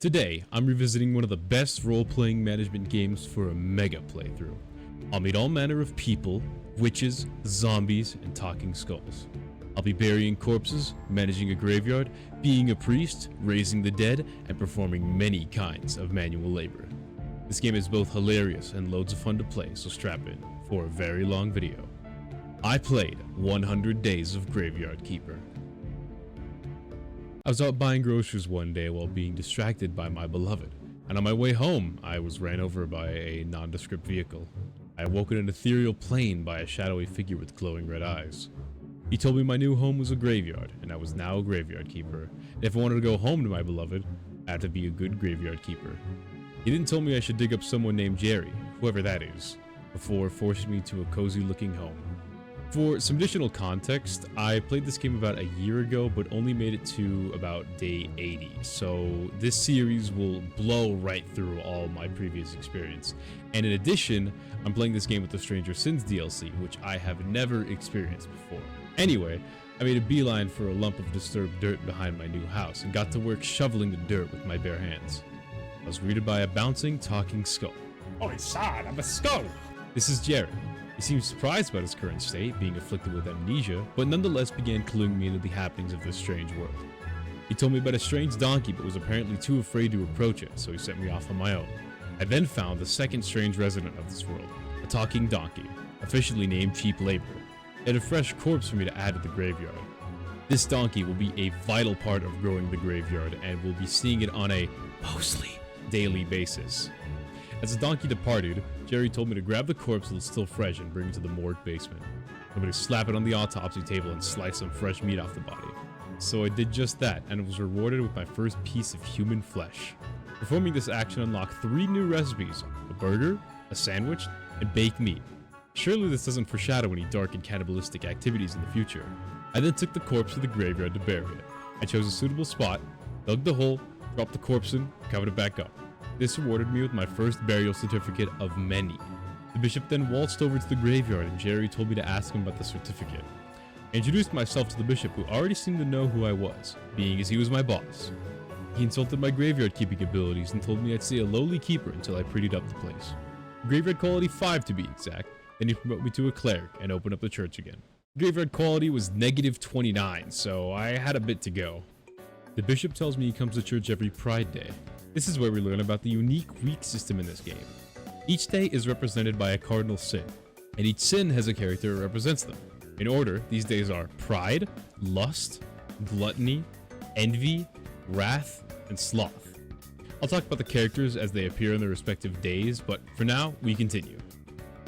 Today, I'm revisiting one of the best role-playing management games for a mega playthrough. I'll meet all manner of people, witches, zombies, and talking skulls. I'll be burying corpses, managing a graveyard, being a priest, raising the dead, and performing many kinds of manual labor. This game is both hilarious and loads of fun to play, so strap in for a very long video. I played 100 Days of Graveyard Keeper. I was out buying groceries one day while being distracted by my beloved, and on my way home, I was ran over by a nondescript vehicle. I awoke in an ethereal plane by a shadowy figure with glowing red eyes. He told me my new home was a graveyard, and I was now a graveyard keeper. And if I wanted to go home to my beloved, I had to be a good graveyard keeper. He didn't tell me I should dig up someone named Jerry, whoever that is, before forcing me to a cozy looking home. For some additional context, I played this game about a year ago, but only made it to about day 80, so this series will blow right through all my previous experience. And in addition, I'm playing this game with the Stranger Sins DLC, which I have never experienced before. Anyway, I made a beeline for a lump of disturbed dirt behind my new house, and got to work shoveling the dirt with my bare hands. I was greeted by a bouncing, talking skull. Oh, son, I'm a skull! This is Jerry. He seemed surprised about his current state, being afflicted with amnesia, but nonetheless began cluing me into the happenings of this strange world. He told me about a strange donkey, but was apparently too afraid to approach it, so he sent me off on my own. I then found the second strange resident of this world, a talking donkey, officially named Cheap Labor, and a fresh corpse for me to add to the graveyard. This donkey will be a vital part of growing the graveyard, and we'll be seeing it on a mostly daily basis. As the donkey departed, Jerry told me to grab the corpse while it's still fresh and bring it to the morgue basement. I'm going to slap it on the autopsy table and slice some fresh meat off the body. So I did just that, and was rewarded with my first piece of human flesh. Performing this action unlocked 3 new recipes: a burger, a sandwich, and baked meat. Surely this doesn't foreshadow any dark and cannibalistic activities in the future. I then took the corpse to the graveyard to bury it. I chose a suitable spot, dug the hole, dropped the corpse in, covered it back up. This rewarded me with my first burial certificate of many. The bishop then waltzed over to the graveyard, and Jerry told me to ask him about the certificate. I introduced myself to the bishop, who already seemed to know who I was, being as he was my boss. He insulted my graveyard keeping abilities and told me I'd stay a lowly keeper until I prettied up the place. Graveyard quality 5 to be exact, then he promoted me to a cleric and opened up the church again. Graveyard quality was negative 29, so I had a bit to go. The bishop tells me he comes to church every Pride Day. This is where we learn about the unique week system in this game. Each day is represented by a cardinal sin, and each sin has a character that represents them. In order, these days are pride, lust, gluttony, envy, wrath, and sloth. I'll talk about the characters as they appear in their respective days, but for now, we continue.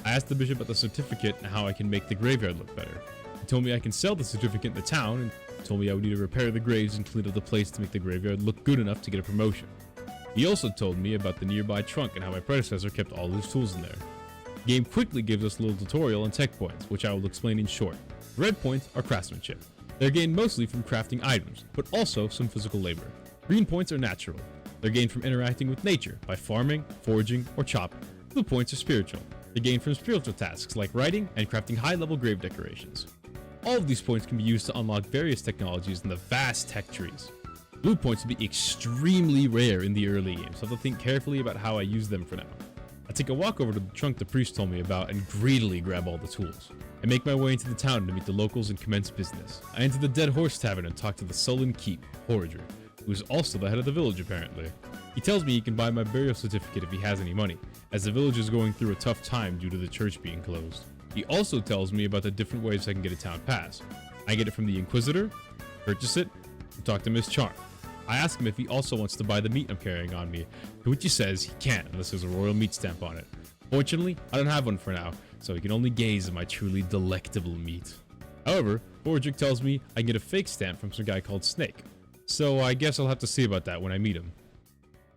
I asked the bishop about the certificate and how I can make the graveyard look better. He told me I can sell the certificate in the town, and told me I would need to repair the graves and clean up the place to make the graveyard look good enough to get a promotion. He also told me about the nearby trunk and how my predecessor kept all his tools in there. The game quickly gives us a little tutorial on tech points, which I will explain in short. Red points are craftsmanship. They're gained mostly from crafting items, but also some physical labor. Green points are natural. They're gained from interacting with nature by farming, foraging, or chopping. Blue points are spiritual. They're gained from spiritual tasks like writing and crafting high-level grave decorations. All of these points can be used to unlock various technologies in the vast tech trees. Blue points will be extremely rare in the early game, so I have to think carefully about how I use them for now. I take a walk over to the trunk the priest told me about and greedily grab all the tools. I make my way into the town to meet the locals and commence business. I enter the Dead Horse Tavern and talk to the Sullen Keep, Horager, who is also the head of the village apparently. He tells me he can buy my burial certificate if he has any money, as the village is going through a tough time due to the church being closed. He also tells me about the different ways I can get a town pass. I get it from the Inquisitor, purchase it, and talk to Miss Charm. I ask him if he also wants to buy the meat I'm carrying on me, to which he says he can't unless there's a royal meat stamp on it. Fortunately, I don't have one for now, so he can only gaze at my truly delectable meat. However, Borgic tells me I can get a fake stamp from some guy called Snake, so I guess I'll have to see about that when I meet him.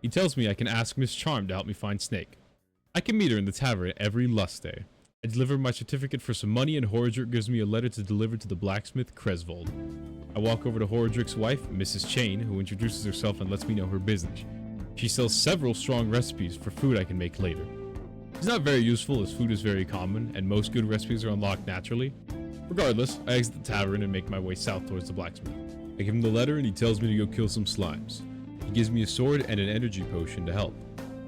He tells me I can ask Miss Charm to help me find Snake. I can meet her in the tavern every lust day. I deliver my certificate for some money, and Horadric gives me a letter to deliver to the blacksmith Cresvold. I walk over to Horadric's wife, Mrs. Chain, who introduces herself and lets me know her business. She sells several strong recipes for food I can make later. She's not very useful as food is very common and most good recipes are unlocked naturally. Regardless, I exit the tavern and make my way south towards the blacksmith. I give him the letter and he tells me to go kill some slimes. He gives me a sword and an energy potion to help.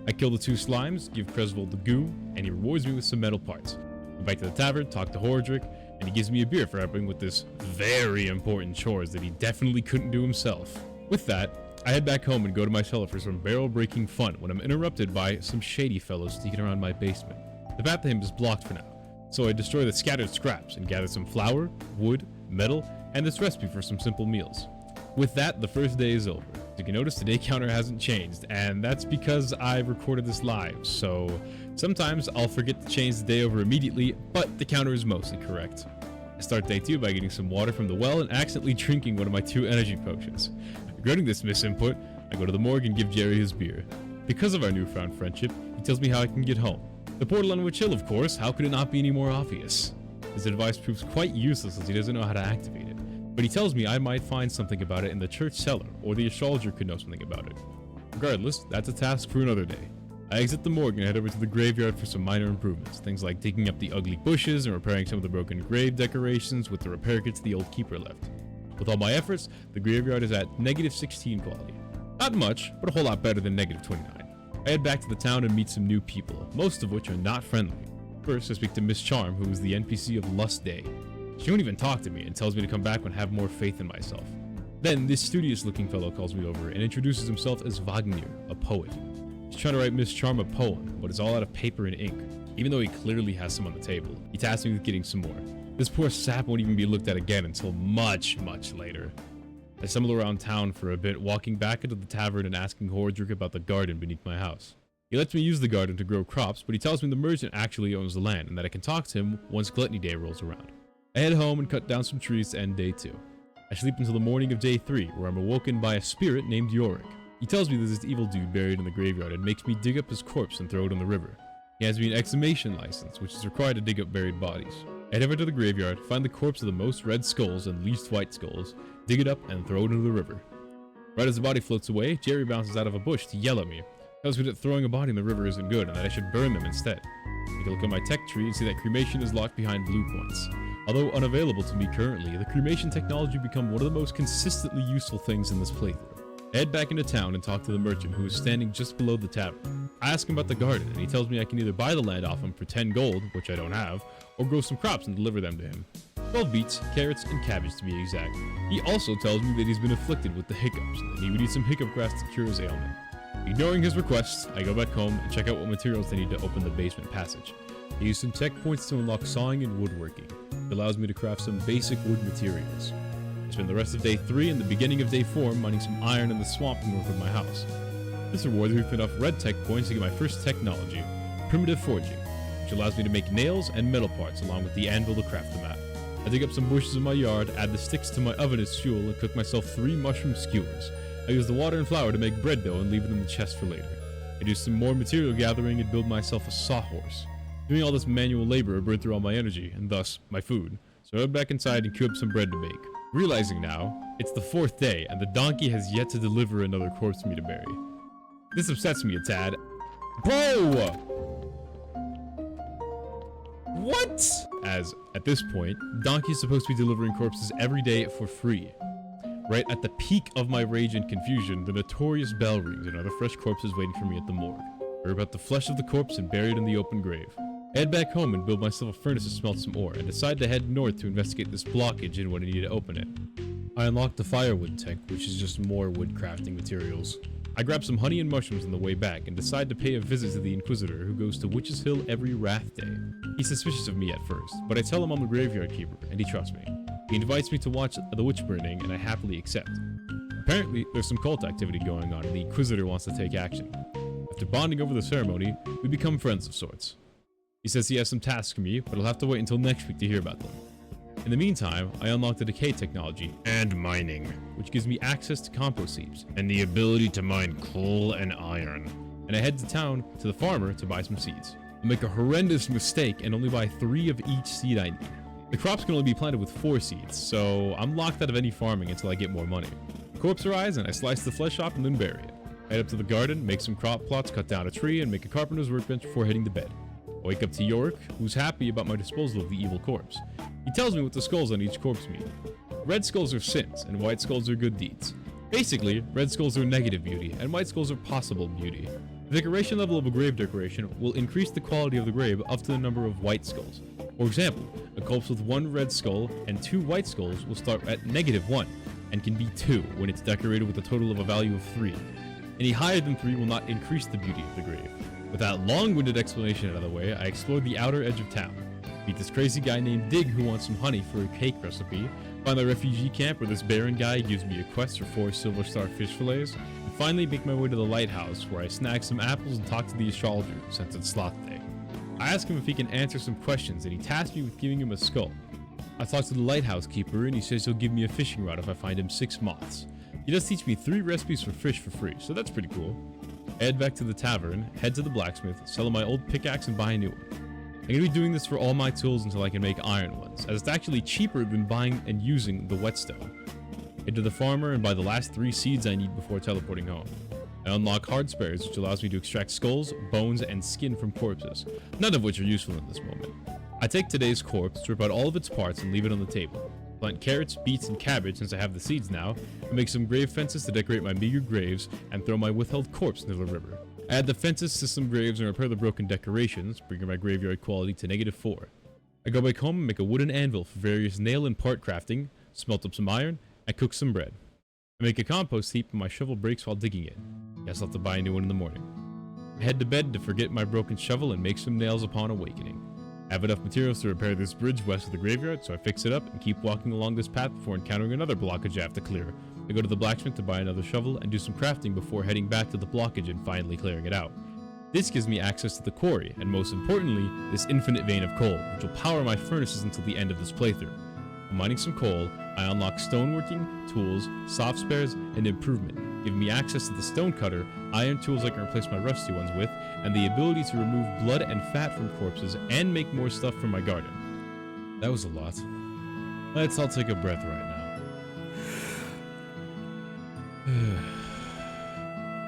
I kill the 2 slimes, give Cresvold the goo, and he rewards me with some metal parts. Go back to the tavern, talk to Horadric, and he gives me a beer for helping with this very important chores that he definitely couldn't do himself. With that, I head back home and go to my cellar for some barrel-breaking fun when I'm interrupted by some shady fellows sneaking around my basement. The path to him is blocked for now, so I destroy the scattered scraps and gather some flour, wood, metal, and this recipe for some simple meals. With that, the first day is over. As you can notice, the day counter hasn't changed, and that's because I recorded this live, so sometimes I'll forget to change the day over immediately, but the counter is mostly correct. I start day 2 by getting some water from the well and accidentally drinking one of my 2 energy potions. Regretting this misinput, I go to the morgue and give Jerry his beer. Because of our newfound friendship, he tells me how I can get home. The portal on Witch Hill, of course, how could it not be any more obvious? His advice proves quite useless as he doesn't know how to activate it, but he tells me I might find something about it in the church cellar, or the astrologer could know something about it. Regardless, that's a task for another day. I exit the morgue and head over to the graveyard for some minor improvements, things like digging up the ugly bushes and repairing some of the broken grave decorations with the repair kits the old keeper left. With all my efforts, the graveyard is at -16 quality. Not much, but a whole lot better than -29. I head back to the town and meet some new people, most of which are not friendly. First, I speak to Miss Charm, who is the NPC of Lust Day. She won't even talk to me and tells me to come back and have more faith in myself. Then, this studious-looking fellow calls me over and introduces himself as Wagner, a poet. He's trying to write Miss Charm a poem, but it's all out of paper and ink, even though he clearly has some on the table. He tasks me with getting some more. This poor sap won't even be looked at again until much, much later. I stumble around town for a bit, walking back into the tavern and asking Horadric about the garden beneath my house. He lets me use the garden to grow crops, but he tells me the merchant actually owns the land and that I can talk to him once Gluttony Day rolls around. I head home and cut down some trees to end day 2. I sleep until the morning of day 3, where I'm awoken by a spirit named Yorick. He tells me there's this evil dude buried in the graveyard and makes me dig up his corpse and throw it in the river. He has me an exhumation license, which is required to dig up buried bodies. I head over to the graveyard, find the corpse of the most red skulls and least white skulls, dig it up, and throw it into the river. Right as the body floats away, Jerry bounces out of a bush to yell at me. Tells me that throwing a body in the river isn't good and that I should burn them instead. Take a look at my tech tree and see that cremation is locked behind blue points. Although unavailable to me currently, the cremation technology become one of the most consistently useful things in this playthrough. I head back into town and talk to the merchant who is standing just below the tavern. I ask him about the garden and he tells me I can either buy the land off him for 10 gold, which I don't have, or grow some crops and deliver them to him. 12 beets, carrots, and cabbage to be exact. He also tells me that he's been afflicted with the hiccups and that he would need some hiccup grass to cure his ailment. Ignoring his requests, I go back home and check out what materials they need to open the basement passage. I use some tech points to unlock sawing and woodworking. It allows me to craft some basic wood materials. I spend the rest of day 3 and the beginning of day 4 mining some iron in the swamp north of my house. This rewards me with enough red tech points to get my first technology, primitive forging, which allows me to make nails and metal parts along with the anvil to craft them at. I dig up some bushes in my yard, add the sticks to my oven as fuel, and cook myself 3 mushroom skewers. I use the water and flour to make bread dough and leave it in the chest for later. I do some more material gathering and build myself a sawhorse. Doing all this manual labor burned through all my energy, and thus, my food, so I head back inside and queue up some bread to bake. Realizing now, it's the 4th day, and the donkey has yet to deliver another corpse for me to bury. This upsets me a tad. Bro! What? As, at this point, Donkey is supposed to be delivering corpses every day for free. Right at the peak of my rage and confusion, the notorious bell rings and other fresh corpses waiting for me at the morgue. I rip out the flesh of the corpse and bury it in the open grave. I head back home and build myself a furnace to smelt some ore, and decide to head north to investigate this blockage and what I need to open it. I unlock the firewood tech, which is just more wood crafting materials. I grab some honey and mushrooms on the way back and decide to pay a visit to the Inquisitor, who goes to Witch's Hill every Wrath Day. He's suspicious of me at first, but I tell him I'm the graveyard keeper, and he trusts me. He invites me to watch the witch burning, and I happily accept. Apparently, there's some cult activity going on, and the Inquisitor wants to take action. After bonding over the ceremony, we become friends of sorts. He says he has some tasks for me, but I'll have to wait until next week to hear about them. In the meantime, I unlock the decay technology and mining, which gives me access to compost heaps and the ability to mine coal and iron. And I head to town to the farmer to buy some seeds. I make a horrendous mistake and only buy 3 of each seed I need. The crops can only be planted with 4 seeds, so I'm locked out of any farming until I get more money. Corpse arise and I slice the flesh off and then bury it. I head up to the garden, make some crop plots, cut down a tree, and make a carpenter's workbench before heading to bed. I wake up to Yorick, who's happy about my disposal of the evil corpse. He tells me what the skulls on each corpse mean. Red skulls are sins, and white skulls are good deeds. Basically, red skulls are negative beauty, and white skulls are possible beauty. The decoration level of a grave decoration will increase the quality of the grave up to the number of white skulls. For example, a corpse with 1 red skull and 2 white skulls will start at -1, and can be 2 when it's decorated with a total of a value of 3. Any higher than 3 will not increase the beauty of the grave. With that long-winded explanation out of the way, I explored the outer edge of town. Meet this crazy guy named Dig who wants some honey for a cake recipe, find the refugee camp where this barren guy gives me a quest for 4 silver star fish fillets, and finally make my way to the lighthouse where I snag some apples and talk to the astrologer since it's sloth day. I ask him if he can answer some questions and he tasks me with giving him a skull. I talk to the lighthouse keeper and he says he'll give me a fishing rod if I find him 6 moths. He does teach me 3 recipes for fish for free, so that's pretty cool. I head back to the tavern, head to the blacksmith, sell him my old pickaxe and buy a new one. I'm going to be doing this for all my tools until I can make iron ones, as it's actually cheaper than buying and using the whetstone. Head to the farmer and buy the last 3 seeds I need before teleporting home. I unlock hard spares, which allows me to extract skulls, bones, and skin from corpses, none of which are useful in this moment. I take today's corpse, strip out all of its parts, and leave it on the table. Plant carrots, beets, and cabbage since I have the seeds now, and make some grave fences to decorate my meager graves, and throw my withheld corpse into the river. I add the fences to some graves and repair the broken decorations, bringing my graveyard quality to -4. I go back home and make a wooden anvil for various nail and part crafting, smelt up some iron, and cook some bread. I make a compost heap and my shovel breaks while digging it. Guess I'll have to buy a new one in the morning. I head to bed to forget my broken shovel and make some nails upon awakening. I have enough materials to repair this bridge west of the graveyard, so I fix it up and keep walking along this path before encountering another blockage I have to clear. I go to the blacksmith to buy another shovel and do some crafting before heading back to the blockage and finally clearing it out. This gives me access to the quarry, and most importantly, this infinite vein of coal, which will power my furnaces until the end of this playthrough. While mining some coal, I unlock stoneworking, tools, soft spares, and improvement, giving me access to the stone cutter, iron tools I can replace my rusty ones with, and the ability to remove blood and fat from corpses and make more stuff from my garden. That was a lot. Let's all take a breath right now.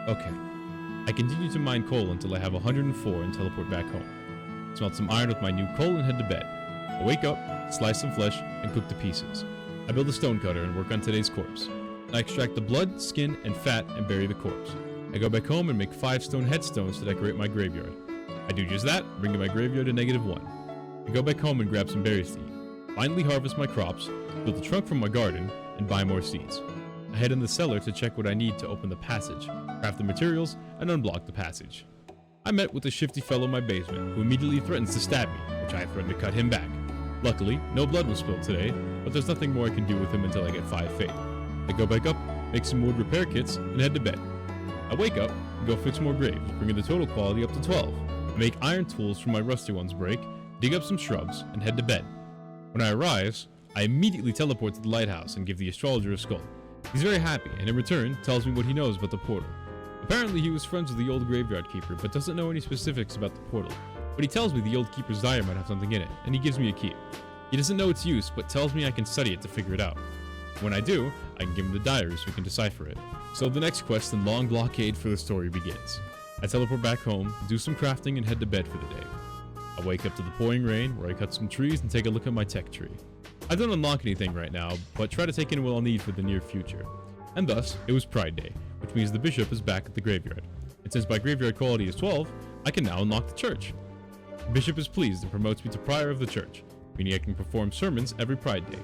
Okay. I continue to mine coal until I have 104 and teleport back home. Smelt some iron with my new coal and head to bed. I wake up, slice some flesh, and cook the pieces. I build a stone cutter and work on today's corpse. I extract the blood, skin, and fat and bury the corpse. I go back home and make 5 stone headstones to decorate my graveyard. I do just that, bringing my graveyard to -1. I go back home and grab some berries to eat. Finally harvest my crops, build a trunk from my garden, and buy more seeds. I head in the cellar to check what I need to open the passage, craft the materials, and unblock the passage. I met with a shifty fellow in my basement who immediately threatens to stab me, which I threaten to cut him back. Luckily, no blood was spilled today, but there's nothing more I can do with him until I get 5 faith. I go back up, make some wood repair kits, and head to bed. I wake up and go fix more graves, bringing the total quality up to 12. I make iron tools from my rusty ones break, dig up some shrubs, and head to bed. When I arise, I immediately teleport to the lighthouse and give the astrologer a skull. He's very happy, and in return, tells me what he knows about the portal. Apparently he was friends with the old graveyard keeper, but doesn't know any specifics about the portal. But he tells me the old keeper's diary might have something in it, and he gives me a key. He doesn't know its use, but tells me I can study it to figure it out. When I do, I can give him the diary so we can decipher it. So the next quest and long blockade for the story begins. I teleport back home, do some crafting, and head to bed for the day. I wake up to the pouring rain, where I cut some trees and take a look at my tech tree. I don't unlock anything right now, but try to take in what I'll need for the near future. And thus, it was Pride Day, which means the bishop is back at the graveyard. And since my graveyard quality is 12, I can now unlock the church. The bishop is pleased and promotes me to prior of the church, meaning I can perform sermons every Pride Day.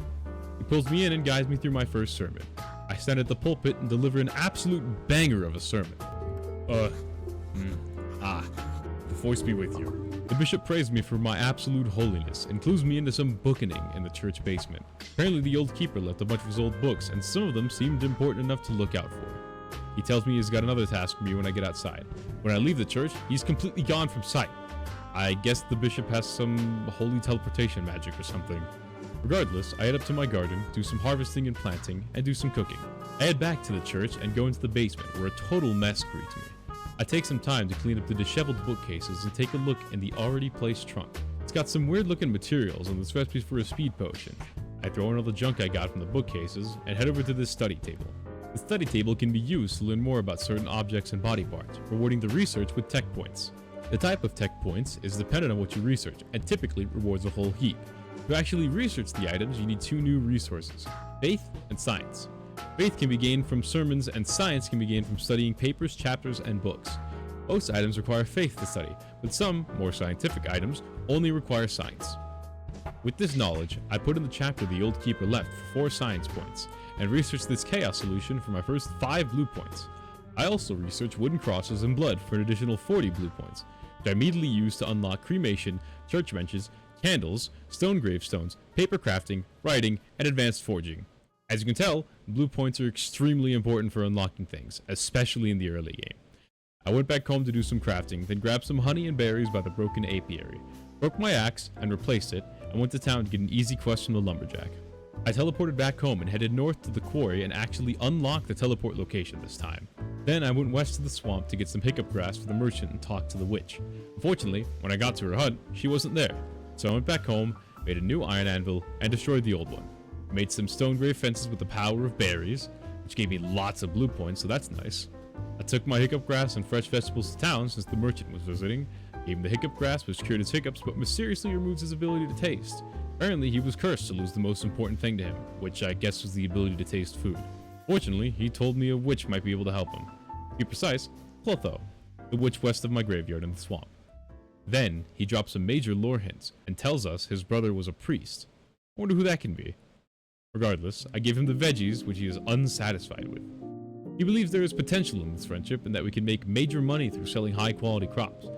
He pulls me in and guides me through my first sermon. I stand at the pulpit and deliver an absolute banger of a sermon. The force be with you. The bishop praised me for my absolute holiness and clues me into some bookening in the church basement. Apparently the old keeper left a bunch of his old books, and some of them seemed important enough to look out for. He tells me he's got another task for me when I get outside. When I leave the church, he's completely gone from sight. I guess the bishop has some holy teleportation magic or something. Regardless, I head up to my garden, do some harvesting and planting, and do some cooking. I head back to the church and go into the basement, where a total mess greets me. I take some time to clean up the disheveled bookcases and take a look in the already placed trunk. It's got some weird looking materials and this recipe for a speed potion. I throw in all the junk I got from the bookcases and head over to this study table. The study table can be used to learn more about certain objects and body parts, rewarding the research with tech points. The type of tech points is dependent on what you research and typically rewards a whole heap. To actually research the items, you need 2 new resources, faith and science. Faith can be gained from sermons, and science can be gained from studying papers, chapters, and books. Most items require faith to study, but some, more scientific items, only require science. With this knowledge, I put in the chapter the old keeper left for 4 science points, and researched this chaos solution for my first 5 blue points. I also researched wooden crosses and blood for an additional 40 blue points, which I immediately used to unlock cremation, church benches, candles, stone gravestones, paper crafting, writing, and advanced forging. As you can tell, blue points are extremely important for unlocking things, especially in the early game. I went back home to do some crafting, then grabbed some honey and berries by the broken apiary, broke my axe and replaced it, and went to town to get an easy quest from the lumberjack. I teleported back home and headed north to the quarry and actually unlocked the teleport location this time. Then I went west to the swamp to get some hiccup grass for the merchant and talk to the witch. Unfortunately, when I got to her hut, she wasn't there. So I went back home, made a new iron anvil, and destroyed the old one. I made some stone grave fences with the power of berries, which gave me lots of blue points, so that's nice. I took my hiccup grass and fresh vegetables to town since the merchant was visiting, gave him the hiccup grass, which cured his hiccups but mysteriously removes his ability to taste. Apparently, he was cursed to lose the most important thing to him, which I guess was the ability to taste food. Fortunately, he told me a witch might be able to help him. To be precise, Clotho, the witch west of my graveyard in the swamp. Then, he drops some major lore hints and tells us his brother was a priest. I wonder who that can be. Regardless, I gave him the veggies, which he is unsatisfied with. He believes there is potential in this friendship and that we can make major money through selling high quality crops.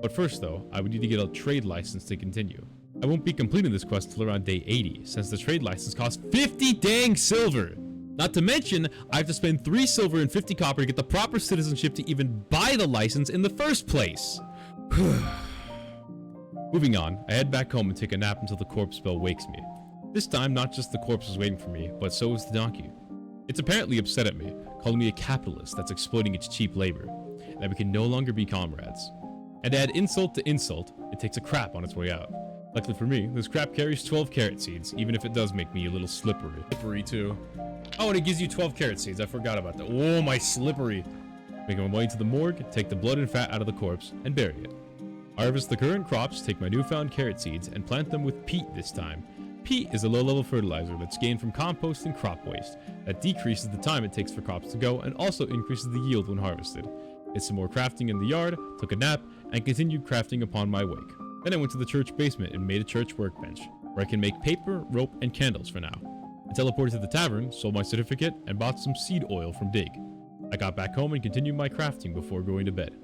But first though, I would need to get a trade license to continue. I won't be completing this quest till around day 80, since the trade license costs 50 dang silver! Not to mention, I have to spend 3 silver and 50 copper to get the proper citizenship to even buy the license in the first place! Moving on, I head back home and take a nap until the corpse spell wakes me. This time, not just the corpse is waiting for me, but so is the donkey. It's apparently upset at me, calling me a capitalist that's exploiting its cheap labor, and that we can no longer be comrades. And to add insult to insult, it takes a crap on its way out. Luckily for me, this crap carries 12 carrot seeds, even if it does make me a little slippery. Slippery too. Oh, and it gives you 12 carrot seeds, I forgot about that. Oh, my slippery. Making my way to the morgue, take the blood and fat out of the corpse, and bury it. I harvest the current crops, take my newfound carrot seeds, and plant them with peat this time. Peat is a low-level fertilizer that's gained from compost and crop waste that decreases the time it takes for crops to go and also increases the yield when harvested. Did some more crafting in the yard, took a nap, and continued crafting upon my wake. Then I went to the church basement and made a church workbench, where I can make paper, rope, and candles for now. I teleported to the tavern, sold my certificate, and bought some seed oil from Dig. I got back home and continued my crafting before going to bed.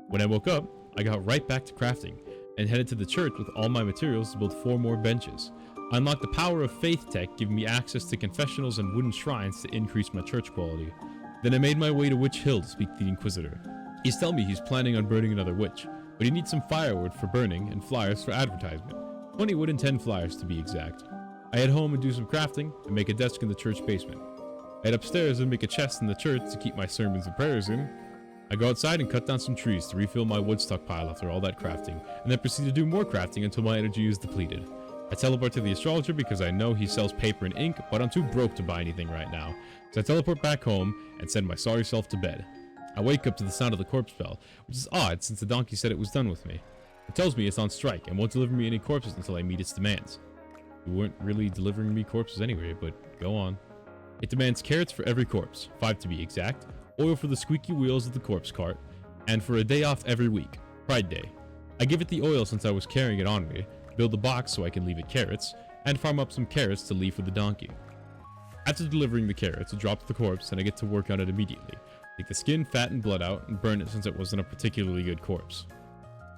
When I woke up, I got right back to crafting, and headed to the church with all my materials to build 4 more benches. I unlocked the power of faith tech, giving me access to confessionals and wooden shrines to increase my church quality. Then I made my way to Witch Hill to speak to the Inquisitor. He's telling me he's planning on burning another witch, but he needs some firewood for burning and flyers for advertisement. 20 wood and 10 flyers to be exact. I head home and do some crafting and make a desk in the church basement. I head upstairs and make a chest in the church to keep my sermons and prayers in. I go outside and cut down some trees to refill my wood stockpile after all that crafting, and then proceed to do more crafting until my energy is depleted. I teleport to the astrologer because I know he sells paper and ink, but I'm too broke to buy anything right now. So I teleport back home and send my sorry self to bed. I wake up to the sound of the corpse bell, which is odd since the donkey said it was done with me. It tells me it's on strike and won't deliver me any corpses until I meet its demands. You weren't really delivering me corpses anyway, but go on. It demands carrots for every corpse, 5 to be exact, oil for the squeaky wheels of the corpse cart, and for a day off every week, Pride Day. I give it the oil since I was carrying it on me, build a box so I can leave it carrots, and farm up some carrots to leave for the donkey. After delivering the carrots, I drop the corpse and I get to work on it immediately. Take the skin, fat, and blood out and burn it since it wasn't a particularly good corpse.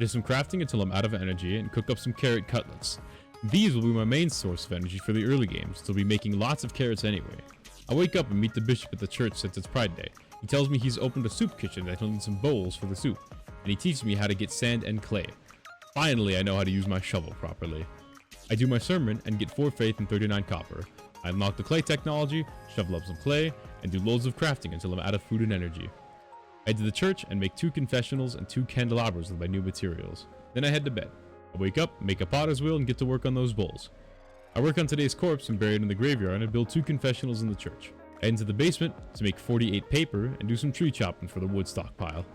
Do some crafting until I'm out of energy and cook up some carrot cutlets. These will be my main source of energy for the early games, so I'll be making lots of carrots anyway. I wake up and meet the bishop at the church since it's Pride Day. He tells me he's opened a soup kitchen that he'll need some bowls for the soup, and he teaches me how to get sand and clay. Finally, I know how to use my shovel properly. I do my sermon and get 4 faith and 39 copper. I unlock the clay technology, shovel up some clay, and do loads of crafting until I'm out of food and energy. I head to the church and make 2 confessionals and 2 candelabras with my new materials. Then I head to bed. I wake up, make a potter's wheel, and get to work on those bowls. I work on today's corpse and bury it in the graveyard and build 2 confessionals in the church. I head into the basement to make 48 paper and do some tree chopping for the wood stockpile.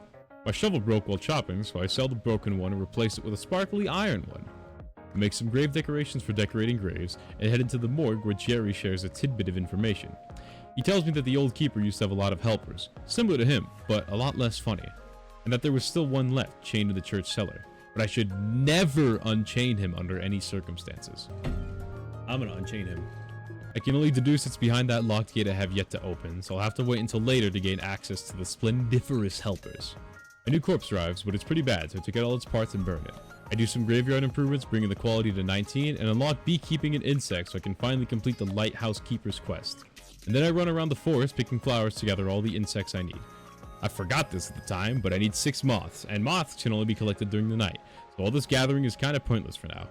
My shovel broke while chopping, so I sell the broken one and replace it with a sparkly iron one. I make some grave decorations for decorating graves and head into the morgue where Jerry shares a tidbit of information. He tells me that the old keeper used to have a lot of helpers, similar to him, but a lot less funny, and that there was still one left chained to the church cellar, but I should never unchain him under any circumstances. I'm gonna unchain him. I can only deduce it's behind that locked gate I have yet to open, so I'll have to wait until later to gain access to the splendiferous helpers. A new corpse arrives, but it's pretty bad, so I took out all its parts and burn it. I do some graveyard improvements, bringing the quality to 19, and unlock beekeeping and insects so I can finally complete the lighthouse keeper's quest. And then I run around the forest picking flowers to gather all the insects I need. I forgot this at the time, but I need 6 moths, and moths can only be collected during the night, so all this gathering is kinda pointless for now.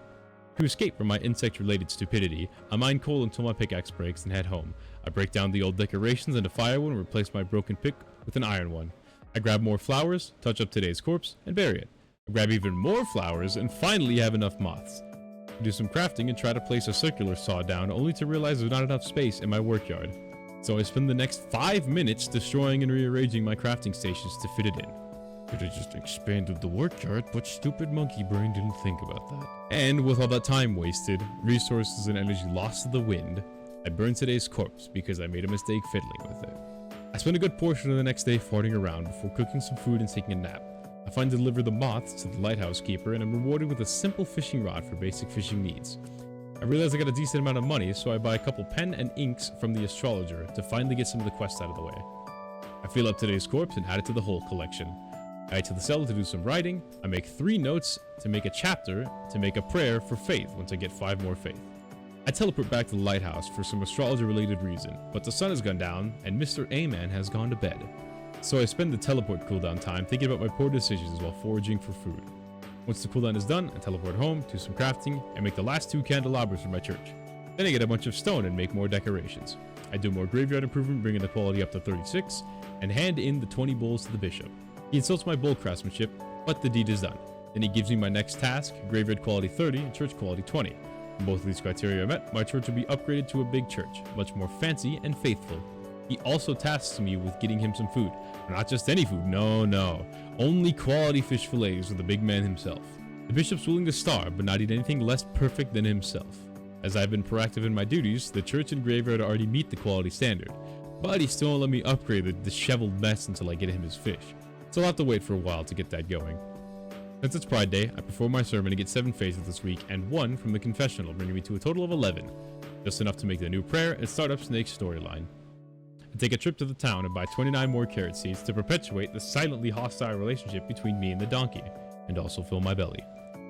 To escape from my insect-related stupidity, I mine coal until my pickaxe breaks and head home. I break down the old decorations into firewood and replace my broken pick with an iron one. I grab more flowers, touch up today's corpse, and bury it. I grab even more flowers, and finally have enough moths. I do some crafting and try to place a circular saw down, only to realize there's not enough space in my work yard. So I spend the next 5 minutes destroying and rearranging my crafting stations to fit it in. Could have just expanded the work yard, but stupid monkey brain didn't think about that. And with all that time wasted, resources and energy lost to the wind, I burned today's corpse because I made a mistake fiddling with it. I spent a good portion of the next day farting around before cooking some food and taking a nap. I finally deliver the moths to the lighthouse keeper and I'm rewarded with a simple fishing rod for basic fishing needs. I realize I got a decent amount of money, so I buy a couple pen and inks from the astrologer to finally get some of the quests out of the way. I fill up today's corpse and add it to the whole collection. I head to the cellar to do some writing. I make 3 notes to make a chapter to make a prayer for faith once I get 5 more faith. I teleport back to the lighthouse for some astrologer related reason, but the sun has gone down and Mr. A-Man has gone to bed. So I spend the teleport cooldown time thinking about my poor decisions while foraging for food. Once the cooldown is done, I teleport home, do some crafting, and make the last 2 candelabras for my church. Then I get a bunch of stone and make more decorations. I do more graveyard improvement, bringing the quality up to 36, and hand in the 20 bowls to the bishop. He insults my bowl craftsmanship, but the deed is done. Then he gives me my next task, graveyard quality 30 and church quality 20. When both of these criteria are met, my church will be upgraded to a big church, much more fancy and faithful. He also tasks me with getting him some food. Not just any food, no. Only quality fish fillets with the big man himself. The bishop's willing to starve, but not eat anything less perfect than himself. As I've been proactive in my duties, the church and graveyard already meet the quality standard. But he still won't let me upgrade the disheveled mess until I get him his fish. So I'll have to wait for a while to get that going. Since it's Pride Day, I perform my sermon to get 7 faces this week and 1 from the confessional, bringing me to a total of 11. Just enough to make the new prayer and start up Snake's storyline. I take a trip to the town and buy 29 more carrot seeds to perpetuate the silently hostile relationship between me and the donkey, and also fill my belly.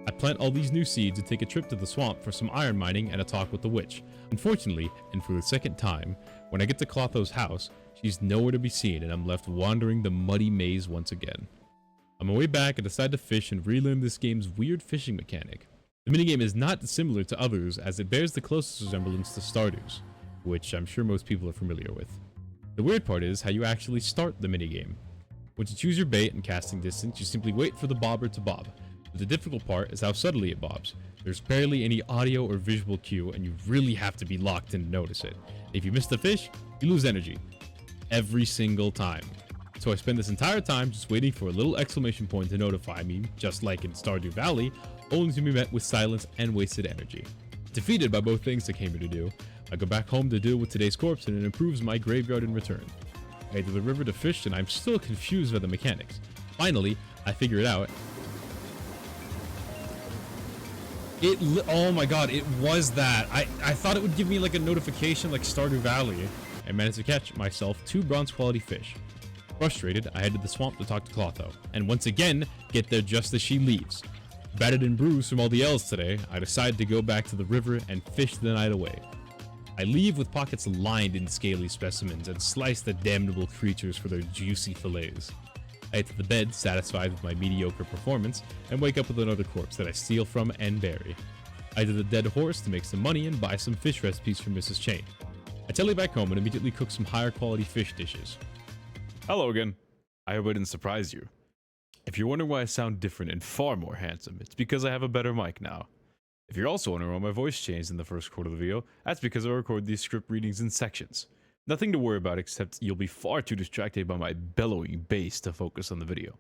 I plant all these new seeds and take a trip to the swamp for some iron mining and a talk with the witch. Unfortunately, and for the second time, when I get to Clotho's house, she's nowhere to be seen and I'm left wandering the muddy maze once again. On my way back, I decide to fish and relearn this game's weird fishing mechanic. The minigame is not dissimilar to others as it bears the closest resemblance to Stardew's, which I'm sure most people are familiar with. The weird part is how you actually start the minigame. Once you choose your bait and casting distance, you simply wait for the bobber to bob. But the difficult part is how subtly it bobs. There's barely any audio or visual cue and you really have to be locked in to notice it. If you miss the fish, you lose energy. Every single time. So I spend this entire time just waiting for a little exclamation point to notify me, just like in Stardew Valley, only to be met with silence and wasted energy. Defeated by both things I came here to do, I go back home to deal with today's corpse and it improves my graveyard in return. I head to the river to fish and I'm still confused by the mechanics. Finally, I figure it out. Oh my god, it was that. I thought it would give me like a notification like Stardew Valley. I managed to catch myself 2 bronze quality fish. Frustrated, I head to the swamp to talk to Clotho, and once again, get there just as she leaves. Battered and bruised from all the L's today, I decide to go back to the river and fish the night away. I leave with pockets lined in scaly specimens and slice the damnable creatures for their juicy fillets. I head to the bed, satisfied with my mediocre performance, and wake up with another corpse that I steal from and bury. I did the dead horse to make some money and buy some fish recipes from Mrs. Chain. I tele back home and immediately cook some higher quality fish dishes. Hello again. I hope I didn't surprise you. If you're wondering why I sound different and far more handsome, it's because I have a better mic now. If you're also wondering why my voice changed in the first quarter of the video, that's because I record these script readings in sections. Nothing to worry about except you'll be far too distracted by my bellowing bass to focus on the video.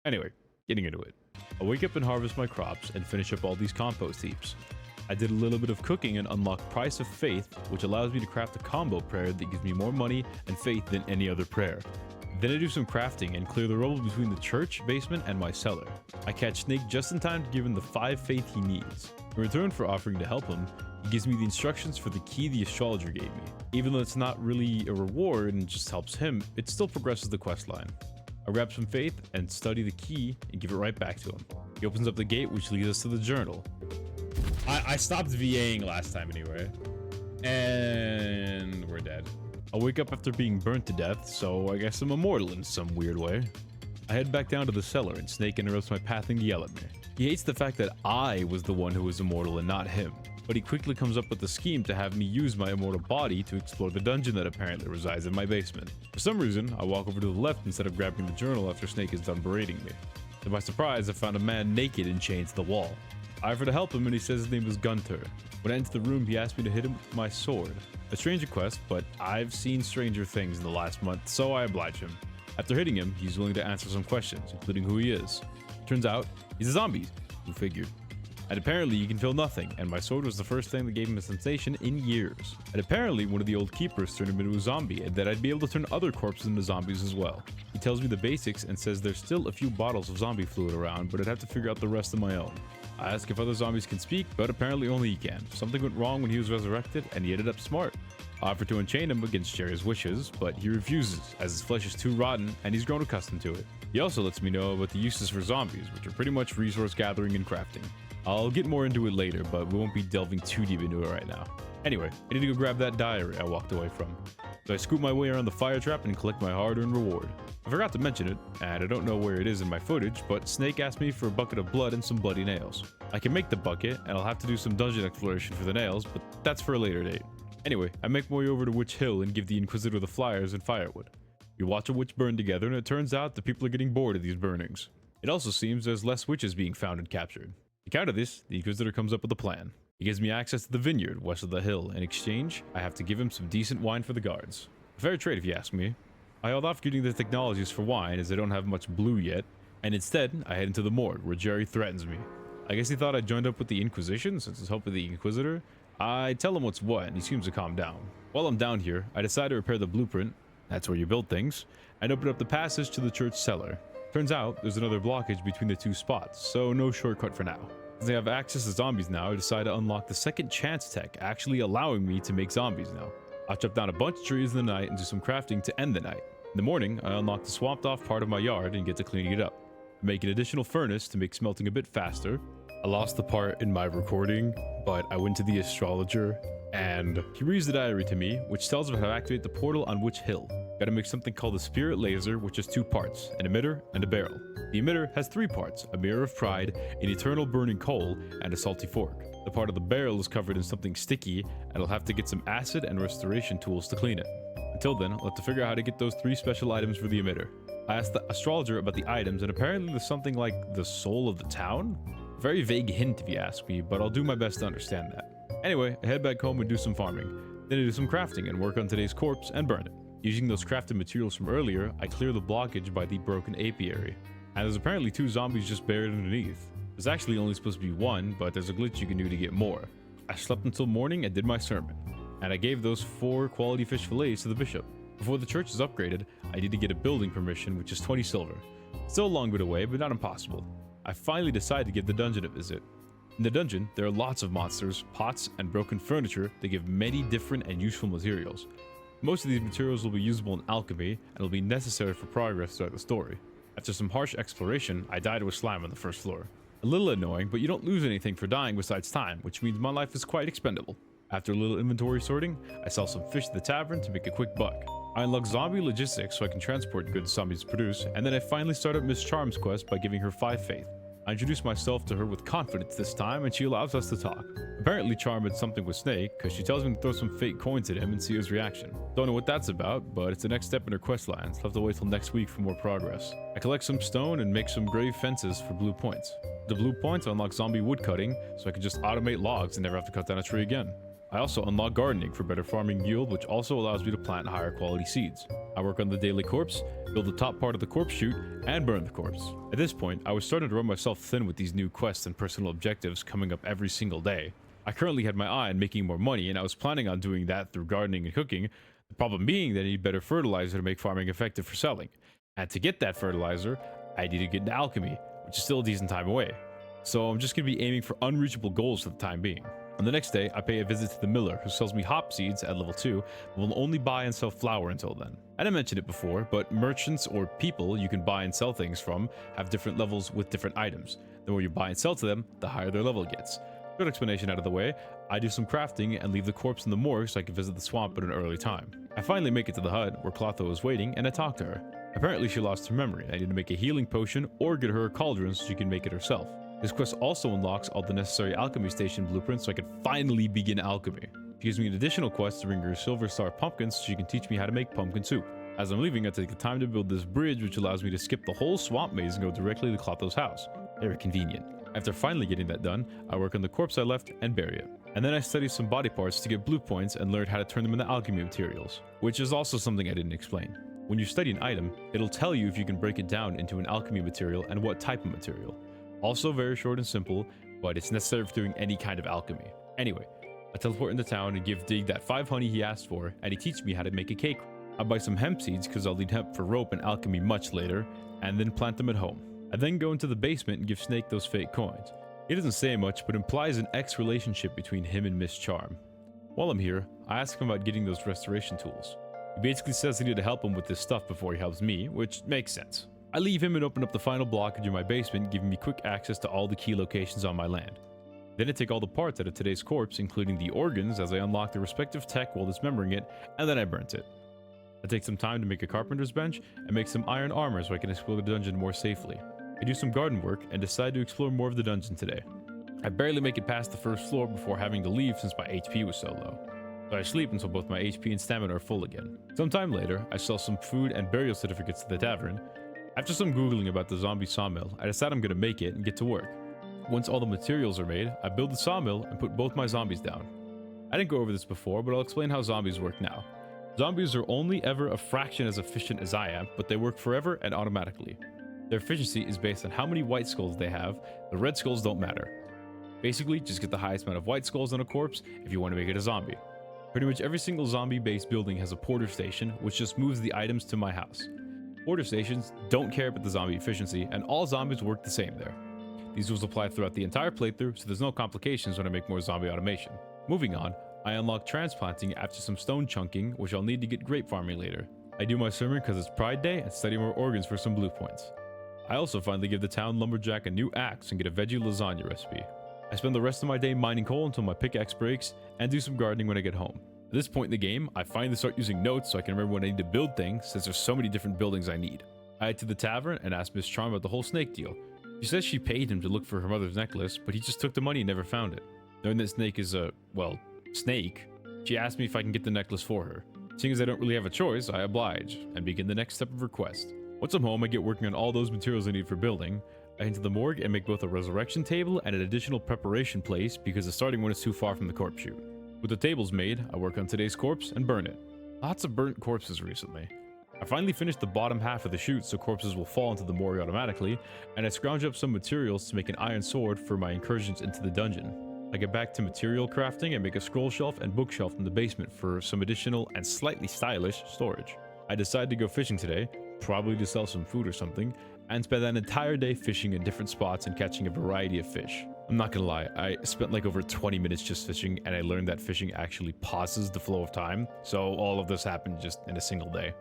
Anyway, getting into it. I wake up and harvest my crops and finish up all these compost heaps. I did a little bit of cooking and unlocked Price of Faith, which allows me to craft a combo prayer that gives me more money and faith than any other prayer. Then I do some crafting and clear the rubble between the church basement and my cellar. I catch Snake just in time to give him the 5 faith he needs. In return for offering to help him, he gives me the instructions for the key the astrologer gave me. Even though it's not really a reward and just helps him, it still progresses the questline. I grab some faith and study the key and give it right back to him. He opens up the gate which leads us to the journal. I stopped VAing last time anyway. And we're dead. I wake up after being burnt to death, so I guess I'm immortal in some weird way. I head back down to the cellar and Snake interrupts my pathing to yell at me. He hates the fact that I was the one who was immortal and not him, but he quickly comes up with the scheme to have me use my immortal body to explore the dungeon that apparently resides in my basement. For some reason, I walk over to the left instead of grabbing the journal after Snake is done berating me. To my surprise, I found a man naked and chained to the wall. I offer to help him and he says his name is Gunter. When I enter the room, he asked me to hit him with my sword. A strange request, but I've seen stranger things in the last month, so I oblige him. After hitting him, he's willing to answer some questions, including who he is. Turns out, he's a zombie. Who figured? And apparently he can feel nothing, and my sword was the first thing that gave him a sensation in years. And apparently one of the old keepers turned him into a zombie, and that I'd be able to turn other corpses into zombies as well. He tells me the basics and says there's still a few bottles of zombie fluid around, but I'd have to figure out the rest on my own. I ask if other zombies can speak, but apparently only he can. Something went wrong when he was resurrected, and he ended up smart. I offer to unchain him against Jerry's wishes, but he refuses, as his flesh is too rotten and he's grown accustomed to it. He also lets me know about the uses for zombies, which are pretty much resource gathering and crafting. I'll get more into it later, but we won't be delving too deep into it right now. Anyway, I need to go grab that diary I walked away from. So I scoop my way around the fire trap and collect my hard-earned reward. I forgot to mention it, and I don't know where it is in my footage, but Snake asked me for a bucket of blood and some bloody nails. I can make the bucket, and I'll have to do some dungeon exploration for the nails, but that's for a later date. Anyway, I make my way over to Witch Hill and give the Inquisitor the flyers and firewood. We watch a witch burn together, and it turns out the people are getting bored of these burnings. It also seems there's less witches being found and captured. To counter this, the Inquisitor comes up with a plan. He gives me access to the vineyard west of the hill. In exchange, I have to give him some decent wine for the guards. A fair trade if you ask me. I held off getting the technologies for wine as I don't have much blue yet, and instead, I head into the morgue where Jerry threatens me. I guess he thought I joined up with the Inquisition since it's helping the Inquisitor. I tell him what's what and he seems to calm down. While I'm down here, I decide to repair the blueprint, that's where you build things, and open up the passage to the church cellar. Turns out, there's another blockage between the two spots, so no shortcut for now. Since I have access to zombies now, I decide to unlock the second chance tech, actually allowing me to make zombies now. I'll chop down a bunch of trees in the night and do some crafting to end the night. In the morning, I unlock the swamped off part of my yard and get to cleaning it up. I make an additional furnace to make smelting a bit faster. I lost the part in my recording, but I went to the astrologer and he reads the diary to me, which tells him how to activate the portal on Witch Hill. Gotta make something called the Spirit Laser, which has 2 parts, an emitter and a barrel. The emitter has 3 parts, a mirror of pride, an eternal burning coal, and a salty fork. The part of the barrel is covered in something sticky, and I'll have to get some acid and restoration tools to clean it. Until then, I'll have to figure out how to get those 3 special items for the emitter. I asked the astrologer about the items, and apparently there's something like the soul of the town? Very vague hint if you ask me, but I'll do my best to understand that. Anyway, I head back home and do some farming. Then I do some crafting and work on today's corpse and burn it. Using those crafted materials from earlier, I clear the blockage by the broken apiary. And there's apparently 2 zombies just buried underneath. There's actually only supposed to be 1, but there's a glitch you can do to get more. I slept until morning and did my sermon. And I gave those 4 quality fish fillets to the bishop. Before the church is upgraded, I need to get a building permission, which is 20 silver. Still a long bit away, but not impossible. I finally decide to give the dungeon a visit. In the dungeon, there are lots of monsters, pots, and broken furniture that give many different and useful materials. Most of these materials will be usable in alchemy and will be necessary for progress throughout the story. After some harsh exploration, I die to a slime on the first floor. A little annoying, but you don't lose anything for dying besides time, which means my life is quite expendable. After a little inventory sorting, I sell some fish at the tavern to make a quick buck. I unlock zombie logistics so I can transport goods zombies produce, and then I finally start up Miss Charm's quest by giving her 5 faith. I introduce myself to her with confidence this time, and she allows us to talk. Apparently Charm had something with Snake, because she tells me to throw some fake coins at him and see his reaction. Don't know what that's about, but it's the next step in her quest line, so I'll have to wait till next week for more progress. I collect some stone and make some grave fences for blue points. The blue points unlock zombie wood cutting, so I can just automate logs and never have to cut down a tree again. I also unlock gardening for better farming yield, which also allows me to plant higher quality seeds. I work on the daily corpse, build the top part of the corpse chute, and burn the corpse. At this point, I was starting to run myself thin with these new quests and personal objectives coming up every single day. I currently had my eye on making more money, and I was planning on doing that through gardening and cooking. The problem being that I need better fertilizer to make farming effective for selling. And to get that fertilizer, I need to get into alchemy, which is still a decent time away. So I'm just going to be aiming for unreachable goals for the time being. On the next day, I pay a visit to the miller, who sells me hop seeds at level 2, but will only buy and sell flour until then. I didn't mention it before, but merchants or people you can buy and sell things from have different levels with different items. The more you buy and sell to them, the higher their level gets. Good explanation out of the way, I do some crafting and leave the corpse in the morgue so I can visit the swamp at an early time. I finally make it to the hut where Clotho is waiting, and I talk to her. Apparently she lost her memory, and I need to make a healing potion or get her a cauldron so she can make it herself. This quest also unlocks all the necessary alchemy station blueprints so I can finally begin alchemy. She gives me an additional quest to bring her silver star pumpkins so she can teach me how to make pumpkin soup. As I'm leaving, I take the time to build this bridge which allows me to skip the whole swamp maze and go directly to Clotho's house. Very convenient. After finally getting that done, I work on the corpse I left and bury it. And then I study some body parts to get blue points and learn how to turn them into alchemy materials, which is also something I didn't explain. When you study an item, it'll tell you if you can break it down into an alchemy material and what type of material. Also very short and simple, but it's necessary for doing any kind of alchemy. Anyway, I teleport into town and give Dig that 5 honey he asked for, and he teaches me how to make a cake. I buy some hemp seeds because I'll need hemp for rope and alchemy much later, and then plant them at home. I then go into the basement and give Snake those fake coins. He doesn't say much, but implies an ex relationship between him and Miss Charm. While I'm here, I ask him about getting those restoration tools. He basically says I need to help him with this stuff before he helps me, which makes sense. I leave him and open up the final blockage in my basement, giving me quick access to all the key locations on my land. Then I take all the parts out of today's corpse, including the organs, as I unlock the respective tech while dismembering it, and then I burnt it. I take some time to make a carpenter's bench and make some iron armor so I can explore the dungeon more safely. I do some garden work and decide to explore more of the dungeon today. I barely make it past the first floor before having to leave since my HP was so low. So I sleep until both my HP and stamina are full again. Sometime later, I sell some food and burial certificates to the tavern. After some googling about the zombie sawmill, I decide I'm going to make it and get to work. Once all the materials are made, I build the sawmill and put both my zombies down. I didn't go over this before, but I'll explain how zombies work now. Zombies are only ever a fraction as efficient as I am, but they work forever and automatically. Their efficiency is based on how many white skulls they have. The red skulls don't matter. Basically, just get the highest amount of white skulls on a corpse if you want to make it a zombie. Pretty much every single zombie-based building has a porter station, which just moves the items to my house. Porter stations don't care about the zombie efficiency, and all zombies work the same there. These rules apply throughout the entire playthrough, so there's no complications when I make more zombie automation. Moving on, I unlock transplanting after some stone chunking, which I'll need to get grape farming later. I do my sermon because it's Pride Day and study more organs for some blue points. I also finally give the town lumberjack a new axe and get a veggie lasagna recipe. I spend the rest of my day mining coal until my pickaxe breaks, and do some gardening when I get home. At this point in the game, I finally start using notes so I can remember when I need to build things, since there's so many different buildings I need. I head to the tavern and ask Miss Charm about the whole snake deal. She says she paid him to look for her mother's necklace, but he just took the money and never found it. Knowing that Snake is a, well, snake, she asked me if I can get the necklace for her. Seeing as I don't really have a choice, I oblige, and begin the next step of her quest. Once I'm home, I get working on all those materials I need for building. I head to the morgue and make both a resurrection table and an additional preparation place because the starting one is too far from the corpse chute. With the tables made, I work on today's corpse and burn it. Lots of burnt corpses recently. I finally finished the bottom half of the chute so corpses will fall into the morgue automatically, and I scrounge up some materials to make an iron sword for my incursions into the dungeon. I get back to material crafting and make a scroll shelf and bookshelf in the basement for some additional and slightly stylish storage. I decide to go fishing today, probably to sell some food or something, and spend an entire day fishing in different spots and catching a variety of fish. I'm not gonna lie, I spent like over 20 minutes just fishing, and I learned that fishing actually pauses the flow of time, so all of this happened just in a single day.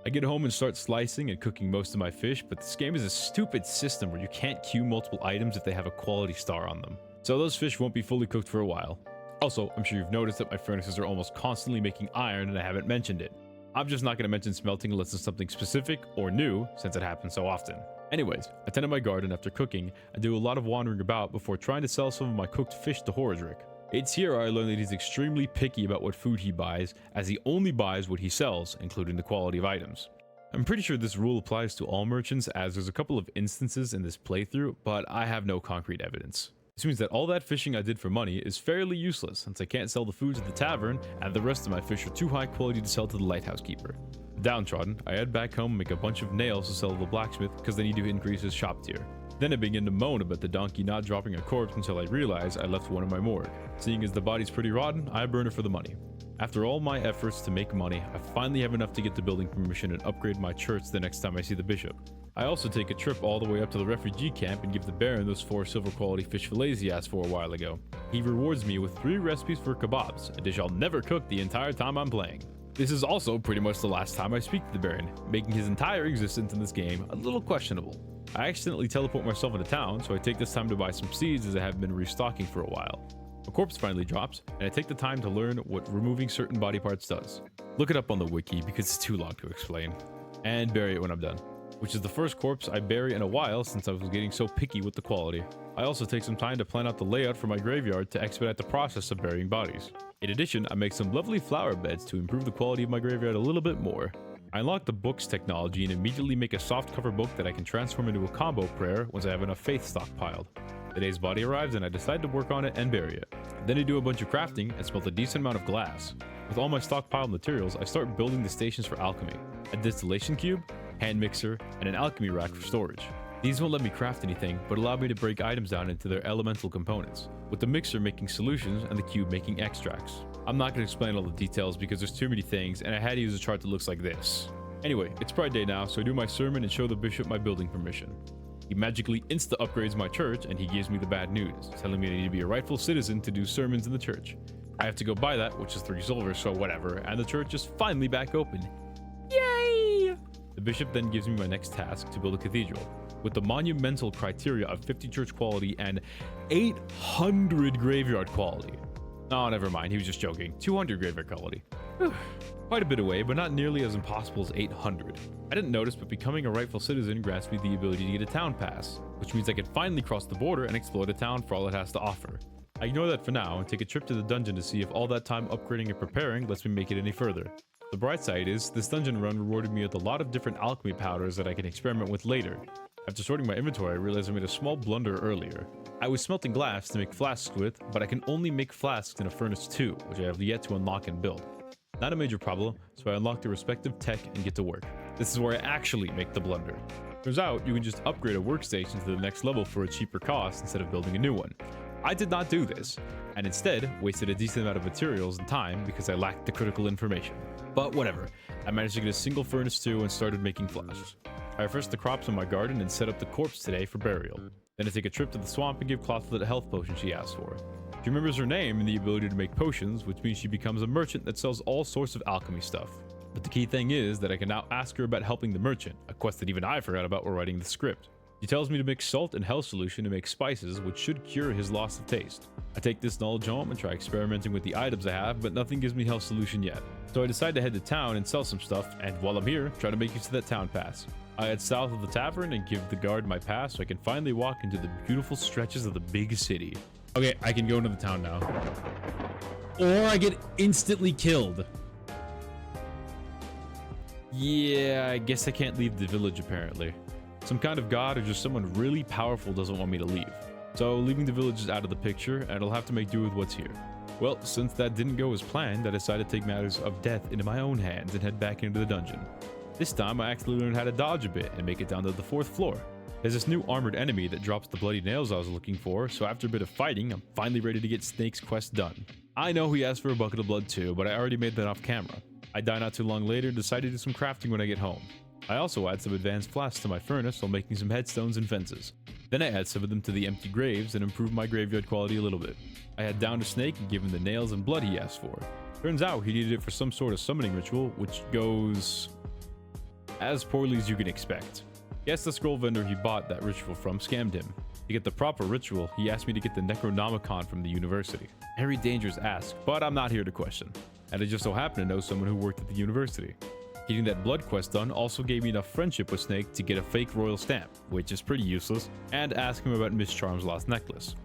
I get home and start slicing and cooking most of my fish, but this game is a stupid system where you can't queue multiple items if they have a quality star on them. So those fish won't be fully cooked for a while. Also, I'm sure you've noticed that my furnaces are almost constantly making iron and I haven't mentioned it. I'm just not going to mention smelting unless it's something specific or new, since it happens so often. Anyways, I tend to my garden after cooking and do a lot of wandering about before trying to sell some of my cooked fish to Horadric. It's here I learned that he's extremely picky about what food he buys, as he only buys what he sells, including the quality of items. I'm pretty sure this rule applies to all merchants, as there's a couple of instances in this playthrough, but I have no concrete evidence. This means that all that fishing I did for money is fairly useless, since I can't sell the foods at the tavern, and the rest of my fish are too high quality to sell to the lighthouse keeper. Downtrodden, I head back home and make a bunch of nails to sell to the blacksmith because they need to increase his shop tier. Then I begin to moan about the donkey not dropping a corpse until I realize I left one in my morgue. Seeing as the body's pretty rotten, I burn it for the money. After all my efforts to make money, I finally have enough to get the building permission and upgrade my church the next time I see the bishop. I also take a trip all the way up to the refugee camp and give the Baron those 4 silver quality fish fillets he asked for a while ago. He rewards me with 3 recipes for kebabs, a dish I'll never cook the entire time I'm playing. This is also pretty much the last time I speak to the Baron, making his entire existence in this game a little questionable. I accidentally teleport myself into town, so I take this time to buy some seeds as I have been restocking for a while. A corpse finally drops, and I take the time to learn what removing certain body parts does. Look it up on the wiki because it's too long to explain. And bury it when I'm done, which is the first corpse I bury in a while since I was getting so picky with the quality. I also take some time to plan out the layout for my graveyard to expedite the process of burying bodies. In addition, I make some lovely flower beds to improve the quality of my graveyard a little bit more. I unlock the books technology and immediately make a soft cover book that I can transform into a combo prayer once I have enough faith stockpiled. The day's body arrives and I decide to work on it and bury it. Then I do a bunch of crafting and smelt a decent amount of glass. With all my stockpiled materials, I start building the stations for alchemy, a distillation cube, hand mixer, and an alchemy rack for storage. These won't let me craft anything, but allow me to break items down into their elemental components, with the mixer making solutions and the cube making extracts. I'm not going to explain all the details because there's too many things and I had to use a chart that looks like this. Anyway, it's Pride Day now, so I do my sermon and show the bishop my building permission. He magically insta-upgrades my church and he gives me the bad news, telling me I need to be a rightful citizen to do sermons in the church. I have to go buy that, which is 3 silver, so whatever, and the church is finally back open. Yay! The bishop then gives me my next task to build a cathedral, with the monumental criteria of 50 church quality and 800 graveyard quality. Oh, never mind, he was just joking. 200 graveyard quality. Quite a bit away, but not nearly as impossible as 800. I didn't notice, but becoming a rightful citizen grants me the ability to get a town pass, which means I can finally cross the border and explore the town for all it has to offer. I ignore that for now and take a trip to the dungeon to see if all that time upgrading and preparing lets me make it any further. The bright side is, this dungeon run rewarded me with a lot of different alchemy powders that I can experiment with later. After sorting my inventory, I realized I made a small blunder earlier. I was smelting glass to make flasks with, but I can only make flasks in a furnace 2, which I have yet to unlock and build. Not a major problem, so I unlock the respective tech and get to work. This is where I actually make the blunder. Turns out, you can just upgrade a workstation to the next level for a cheaper cost instead of building a new one. I did not do this, and instead wasted a decent amount of materials and time because I lacked the critical information. But whatever, I managed to get a single furnace 2 and started making flasks. I refreshed the crops in my garden and set up the corpse today for burial. Then I take a trip to the swamp and give Clothlet the health potion she asked for. She remembers her name and the ability to make potions, which means she becomes a merchant that sells all sorts of alchemy stuff. But the key thing is that I can now ask her about helping the merchant, a quest that even I forgot about while writing the script. She tells me to mix salt and health solution to make spices, which should cure his loss of taste. I take this knowledge home and try experimenting with the items I have, but nothing gives me health solution yet. So I decide to head to town and sell some stuff, and while I'm here, try to make use of that town pass. I head south of the tavern and give the guard my pass so I can finally walk into the beautiful stretches of the big city. Okay, I can go into the town now. Or I get instantly killed. Yeah, I guess I can't leave the village apparently. Some kind of god or just someone really powerful doesn't want me to leave. So leaving the village is out of the picture and I'll have to make do with what's here. Well, since that didn't go as planned, I decided to take matters of death into my own hands and head back into the dungeon. This time I actually learned how to dodge a bit and make it down to the 4th floor. There's this new armored enemy that drops the bloody nails I was looking for, so after a bit of fighting, I'm finally ready to get Snake's quest done. I know he asked for a bucket of blood too, but I already made that off camera. I die not too long later and decide to do some crafting when I get home. I also add some advanced flasks to my furnace while making some headstones and fences. Then I add some of them to the empty graves and improve my graveyard quality a little bit. I head down to Snake and give him the nails and blood he asked for. Turns out he needed it for some sort of summoning ritual, which goes as poorly as you can expect. Guess the scroll vendor he bought that ritual from scammed him. To get the proper ritual, he asked me to get the Necronomicon from the university. Very dangerous ask, but I'm not here to question. And I just so happen to know someone who worked at the university. Getting that blood quest done also gave me enough friendship with Snake to get a fake royal stamp, which is pretty useless, and ask him about Miss Charm's lost necklace.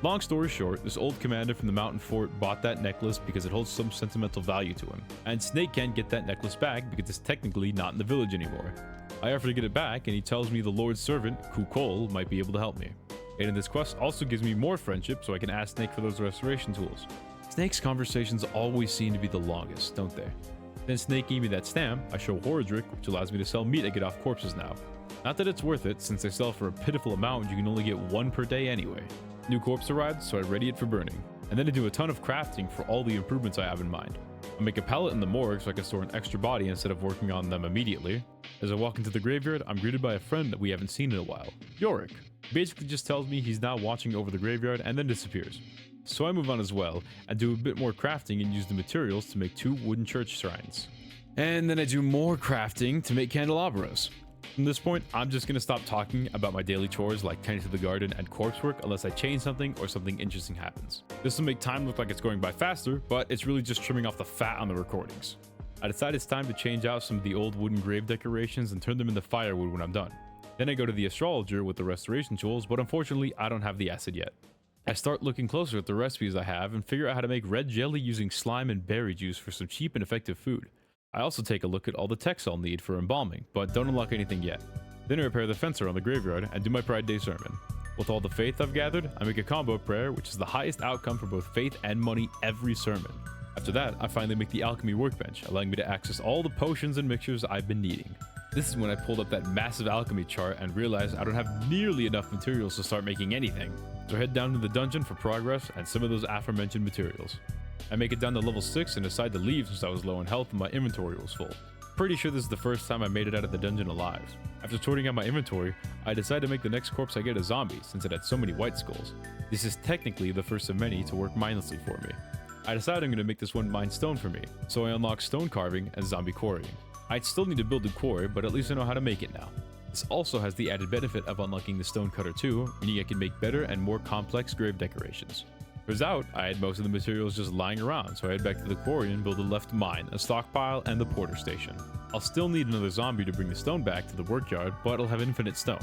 Long story short, this old commander from the mountain fort bought that necklace because it holds some sentimental value to him, and Snake can't get that necklace back because it's technically not in the village anymore. I offer to get it back and he tells me the Lord's servant, Kukol, might be able to help me. And this quest also gives me more friendship so I can ask Snake for those restoration tools. Snake's conversations always seem to be the longest, don't they? Then Snake gave me that stamp, I show Horadric, which allows me to sell meat I get off corpses now. Not that it's worth it, since they sell for a pitiful amount and you can only get one per day anyway. New corpse arrived, so I ready it for burning. And then I do a ton of crafting for all the improvements I have in mind. I make a pallet in the morgue so I can store an extra body instead of working on them immediately. As I walk into the graveyard, I'm greeted by a friend that we haven't seen in a while, Yorick. He basically just tells me he's now watching over the graveyard and then disappears. So I move on as well, and do a bit more crafting and use the materials to make 2 wooden church shrines. And then I do more crafting to make candelabras. From this point, I'm just going to stop talking about my daily chores like tending to the garden and corpse work unless I change something or something interesting happens. This will make time look like it's going by faster, but it's really just trimming off the fat on the recordings. I decide it's time to change out some of the old wooden grave decorations and turn them into firewood when I'm done. Then I go to the astrologer with the restoration tools, but unfortunately I don't have the acid yet. I start looking closer at the recipes I have and figure out how to make red jelly using slime and berry juice for some cheap and effective food. I also take a look at all the techs I'll need for embalming, but don't unlock anything yet. Then I repair the fence around the graveyard and do my Pride Day sermon. With all the faith I've gathered, I make a combo prayer, which is the highest outcome for both faith and money every sermon. After that, I finally make the alchemy workbench, allowing me to access all the potions and mixtures I've been needing. This is when I pulled up that massive alchemy chart and realized I don't have nearly enough materials to start making anything. So I head down to the dungeon for progress and some of those aforementioned materials. I make it down to level 6 and decide to leave since I was low in health and my inventory was full. Pretty sure this is the first time I made it out of the dungeon alive. After sorting out my inventory, I decide to make the next corpse I get a zombie since it had so many white skulls. This is technically the first of many to work mindlessly for me. I decide I'm going to make this one mine stone for me, so I unlock stone carving and zombie quarrying. I'd still need to build a quarry, but at least I know how to make it now. This also has the added benefit of unlocking the stone cutter too, meaning I can make better and more complex grave decorations. Turns out, I had most of the materials just lying around, so I head back to the quarry and build a left mine, a stockpile, and the porter station. I'll still need another zombie to bring the stone back to the workyard, but I'll have infinite stone.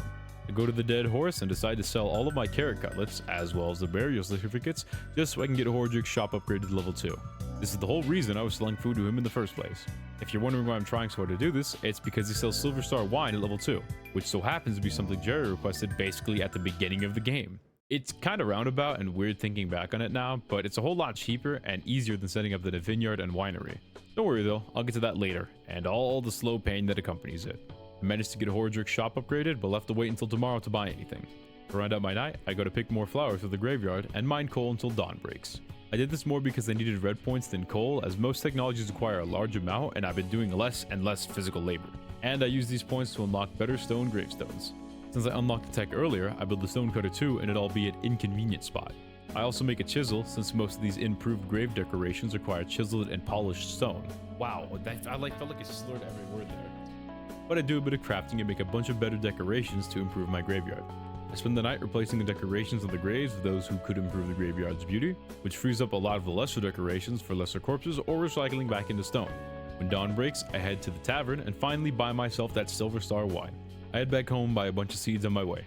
I go to the dead horse and decide to sell all of my carrot cutlets, as well as the burial certificates, just so I can get Hordrick's shop upgraded to level 2. This is the whole reason I was selling food to him in the first place. If you're wondering why I'm trying so hard to do this, it's because he sells Silver Star wine at level 2, which so happens to be something Jerry requested basically at the beginning of the game. It's kind of roundabout and weird thinking back on it now, but it's a whole lot cheaper and easier than setting up the vineyard and winery. Don't worry though, I'll get to that later, and all the slow pain that accompanies it. I managed to get Hordrick's shop upgraded, but left to wait until tomorrow to buy anything. To round out my night, I go to pick more flowers for the graveyard and mine coal until dawn breaks. I did this more because I needed red points than coal, as most technologies require a large amount and I've been doing less and less physical labor. And I use these points to unlock better stone gravestones. Since I unlocked the tech earlier, I build the stone cutter too in an albeit inconvenient spot. I also make a chisel since most of these improved grave decorations require chiseled and polished stone. Wow, I felt like I slurred every word there. But I do a bit of crafting and make a bunch of better decorations to improve my graveyard. I spend the night replacing the decorations on the graves with those who could improve the graveyard's beauty, which frees up a lot of the lesser decorations for lesser corpses or recycling back into stone. When dawn breaks, I head to the tavern and finally buy myself that Silver Star wine. I head back home, buy a bunch of seeds on my way.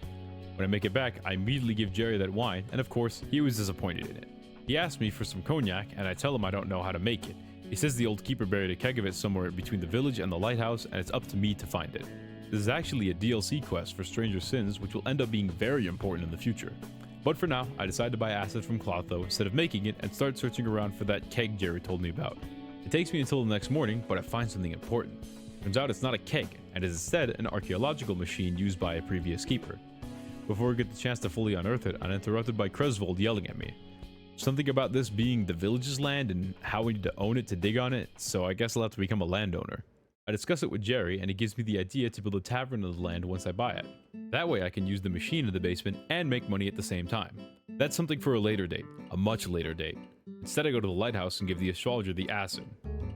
When I make it back, I immediately give Jerry that wine, and of course, he was disappointed in it. He asked me for some cognac, and I tell him I don't know how to make it. He says the old keeper buried a keg of it somewhere between the village and the lighthouse, and it's up to me to find it. This is actually a DLC quest for Stranger Sins, which will end up being very important in the future. But for now, I decide to buy acid from Clotho instead of making it and start searching around for that keg Jerry told me about. It takes me until the next morning, but I find something important. Turns out it's not a keg, and is instead an archaeological machine used by a previous keeper. Before I get the chance to fully unearth it, I'm interrupted by Cresvold yelling at me. Something about this being the village's land and how we need to own it to dig on it, so I guess I'll have to become a landowner. I discuss it with Jerry, and he gives me the idea to build a tavern on the land once I buy it. That way I can use the machine in the basement and make money at the same time. That's something for a later date, a much later date. Instead I go to the lighthouse and give the astrologer the acid.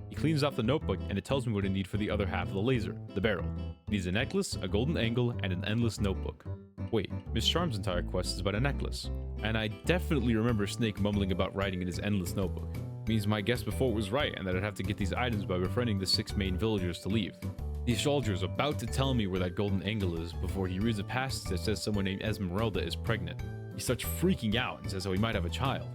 He cleans off the notebook and it tells me what I need for the other half of the laser, the barrel. It needs a necklace, a golden angle, and an endless notebook. Wait, Miss Charm's entire quest is about a necklace. And I definitely remember Snake mumbling about writing in his endless notebook. Means my guess before was right and that I'd have to get these items by befriending the 6 main villagers to leave. The astrologer is about to tell me where that golden angle is before he reads a passage that says someone named Esmeralda is pregnant. He starts freaking out and says how he might have a child.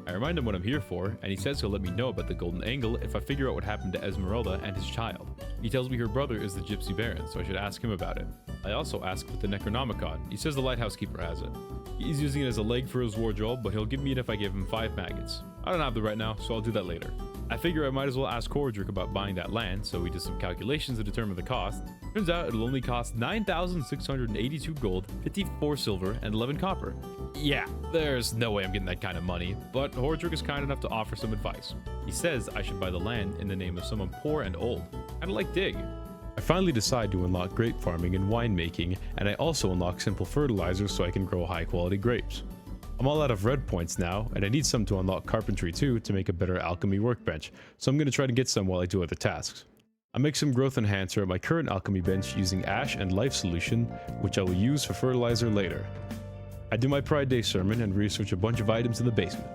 I remind him what I'm here for, and he says he'll let me know about the golden angle if I figure out what happened to Esmeralda and his child. He tells me her brother is the Gypsy Baron, so I should ask him about it. I also ask with the Necronomicon. He says the lighthouse keeper has it. He's using it as a leg for his wardrobe, but he'll give me it if I give him 5 maggots. I don't have the right now, so I'll do that later. I figure I might as well ask Cordric about buying that land, so we did some calculations to determine the cost. Turns out it'll only cost 9,682 gold, 54 silver, and 11 copper. Yeah, there's no way I'm getting that kind of money, but Cordric is kind enough to offer some advice. He says I should buy the land in the name of someone poor and old, kinda like Dig. I finally decide to unlock grape farming and winemaking, and I also unlock simple fertilizers so I can grow high quality grapes. I'm all out of red points now, and I need some to unlock carpentry too to make a better alchemy workbench, so I'm going to try to get some while I do other tasks. I make some growth enhancer at my current alchemy bench using ash and life solution, which I will use for fertilizer later. I do my Pride Day sermon and research a bunch of items in the basement.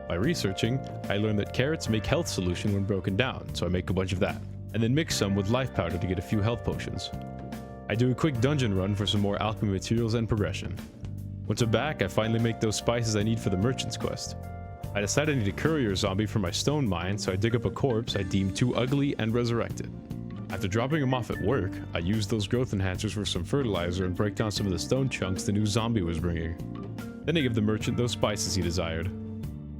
By researching, I learned that carrots make health solution when broken down, so I make a bunch of that, and then mix some with life powder to get a few health potions. I do a quick dungeon run for some more alchemy materials and progression. Once I'm back, I finally make those spices I need for the merchant's quest. I decide I need a courier zombie for my stone mine, so I dig up a corpse I deem too ugly and resurrect it. After dropping him off at work, I use those growth enhancers for some fertilizer and break down some of the stone chunks the new zombie was bringing. Then I give the merchant those spices he desired.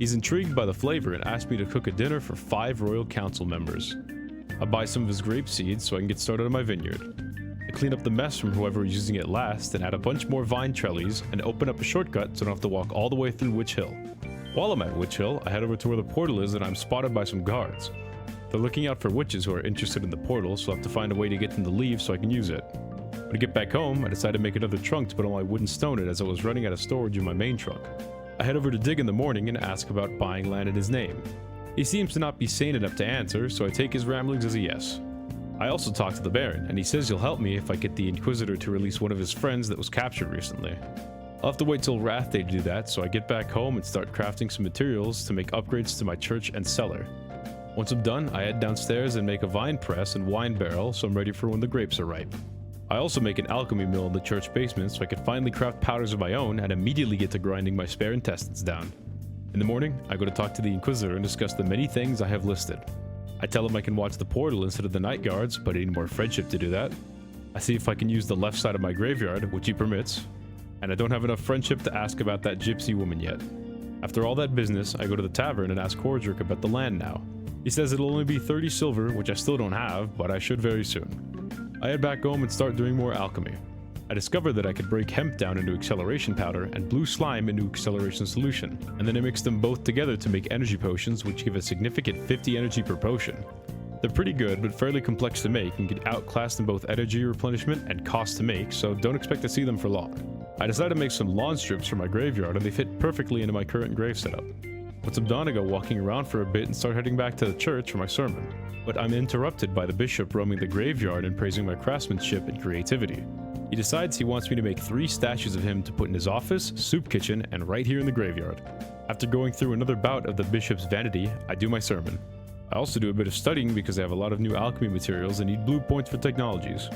He's intrigued by the flavor and asked me to cook a dinner for 5 royal council members. I buy some of his grape seeds so I can get started on my vineyard. I clean up the mess from whoever was using it last and add a bunch more vine trellies and open up a shortcut so I don't have to walk all the way through Witch Hill. While I'm at Witch Hill, I head over to where the portal is and I'm spotted by some guards. They're looking out for witches who are interested in the portal, so I'll have to find a way to get them to leave so I can use it. When I get back home, I decide to make another trunk to put all my wooden stone in as I was running out of storage in my main trunk. I head over to Dig in the morning and ask about buying land in his name. He seems to not be sane enough to answer, so I take his ramblings as a yes. I also talk to the Baron, and he says he'll help me if I get the Inquisitor to release one of his friends that was captured recently. I'll have to wait till Wrath Day to do that, so I get back home and start crafting some materials to make upgrades to my church and cellar. Once I'm done, I head downstairs and make a vine press and wine barrel so I'm ready for when the grapes are ripe. I also make an alchemy mill in the church basement so I can finally craft powders of my own and immediately get to grinding my spare intestines down. In the morning, I go to talk to the Inquisitor and discuss the many things I have listed. I tell him I can watch the portal instead of the night guards, but I need more friendship to do that. I see if I can use the left side of my graveyard, which he permits, and I don't have enough friendship to ask about that gypsy woman yet. After all that business, I go to the tavern and ask Cordric about the land now. He says it'll only be 30 silver, which I still don't have, but I should very soon. I head back home and start doing more alchemy. I discovered that I could break hemp down into acceleration powder and blue slime into acceleration solution, and then I mix them both together to make energy potions which give a significant 50 energy per potion. They're pretty good but fairly complex to make and get outclassed in both energy replenishment and cost to make, so don't expect to see them for long. I decide to make some lawn strips for my graveyard and they fit perfectly into my current grave setup. Once I'm done, I go walking around for a bit and start heading back to the church for my sermon, but I'm interrupted by the bishop roaming the graveyard and praising my craftsmanship and creativity. He decides he wants me to make 3 statues of him to put in his office, soup kitchen, and right here in the graveyard. After going through another bout of the bishop's vanity, I do my sermon. I also do a bit of studying because I have a lot of new alchemy materials and need blue points for technologies.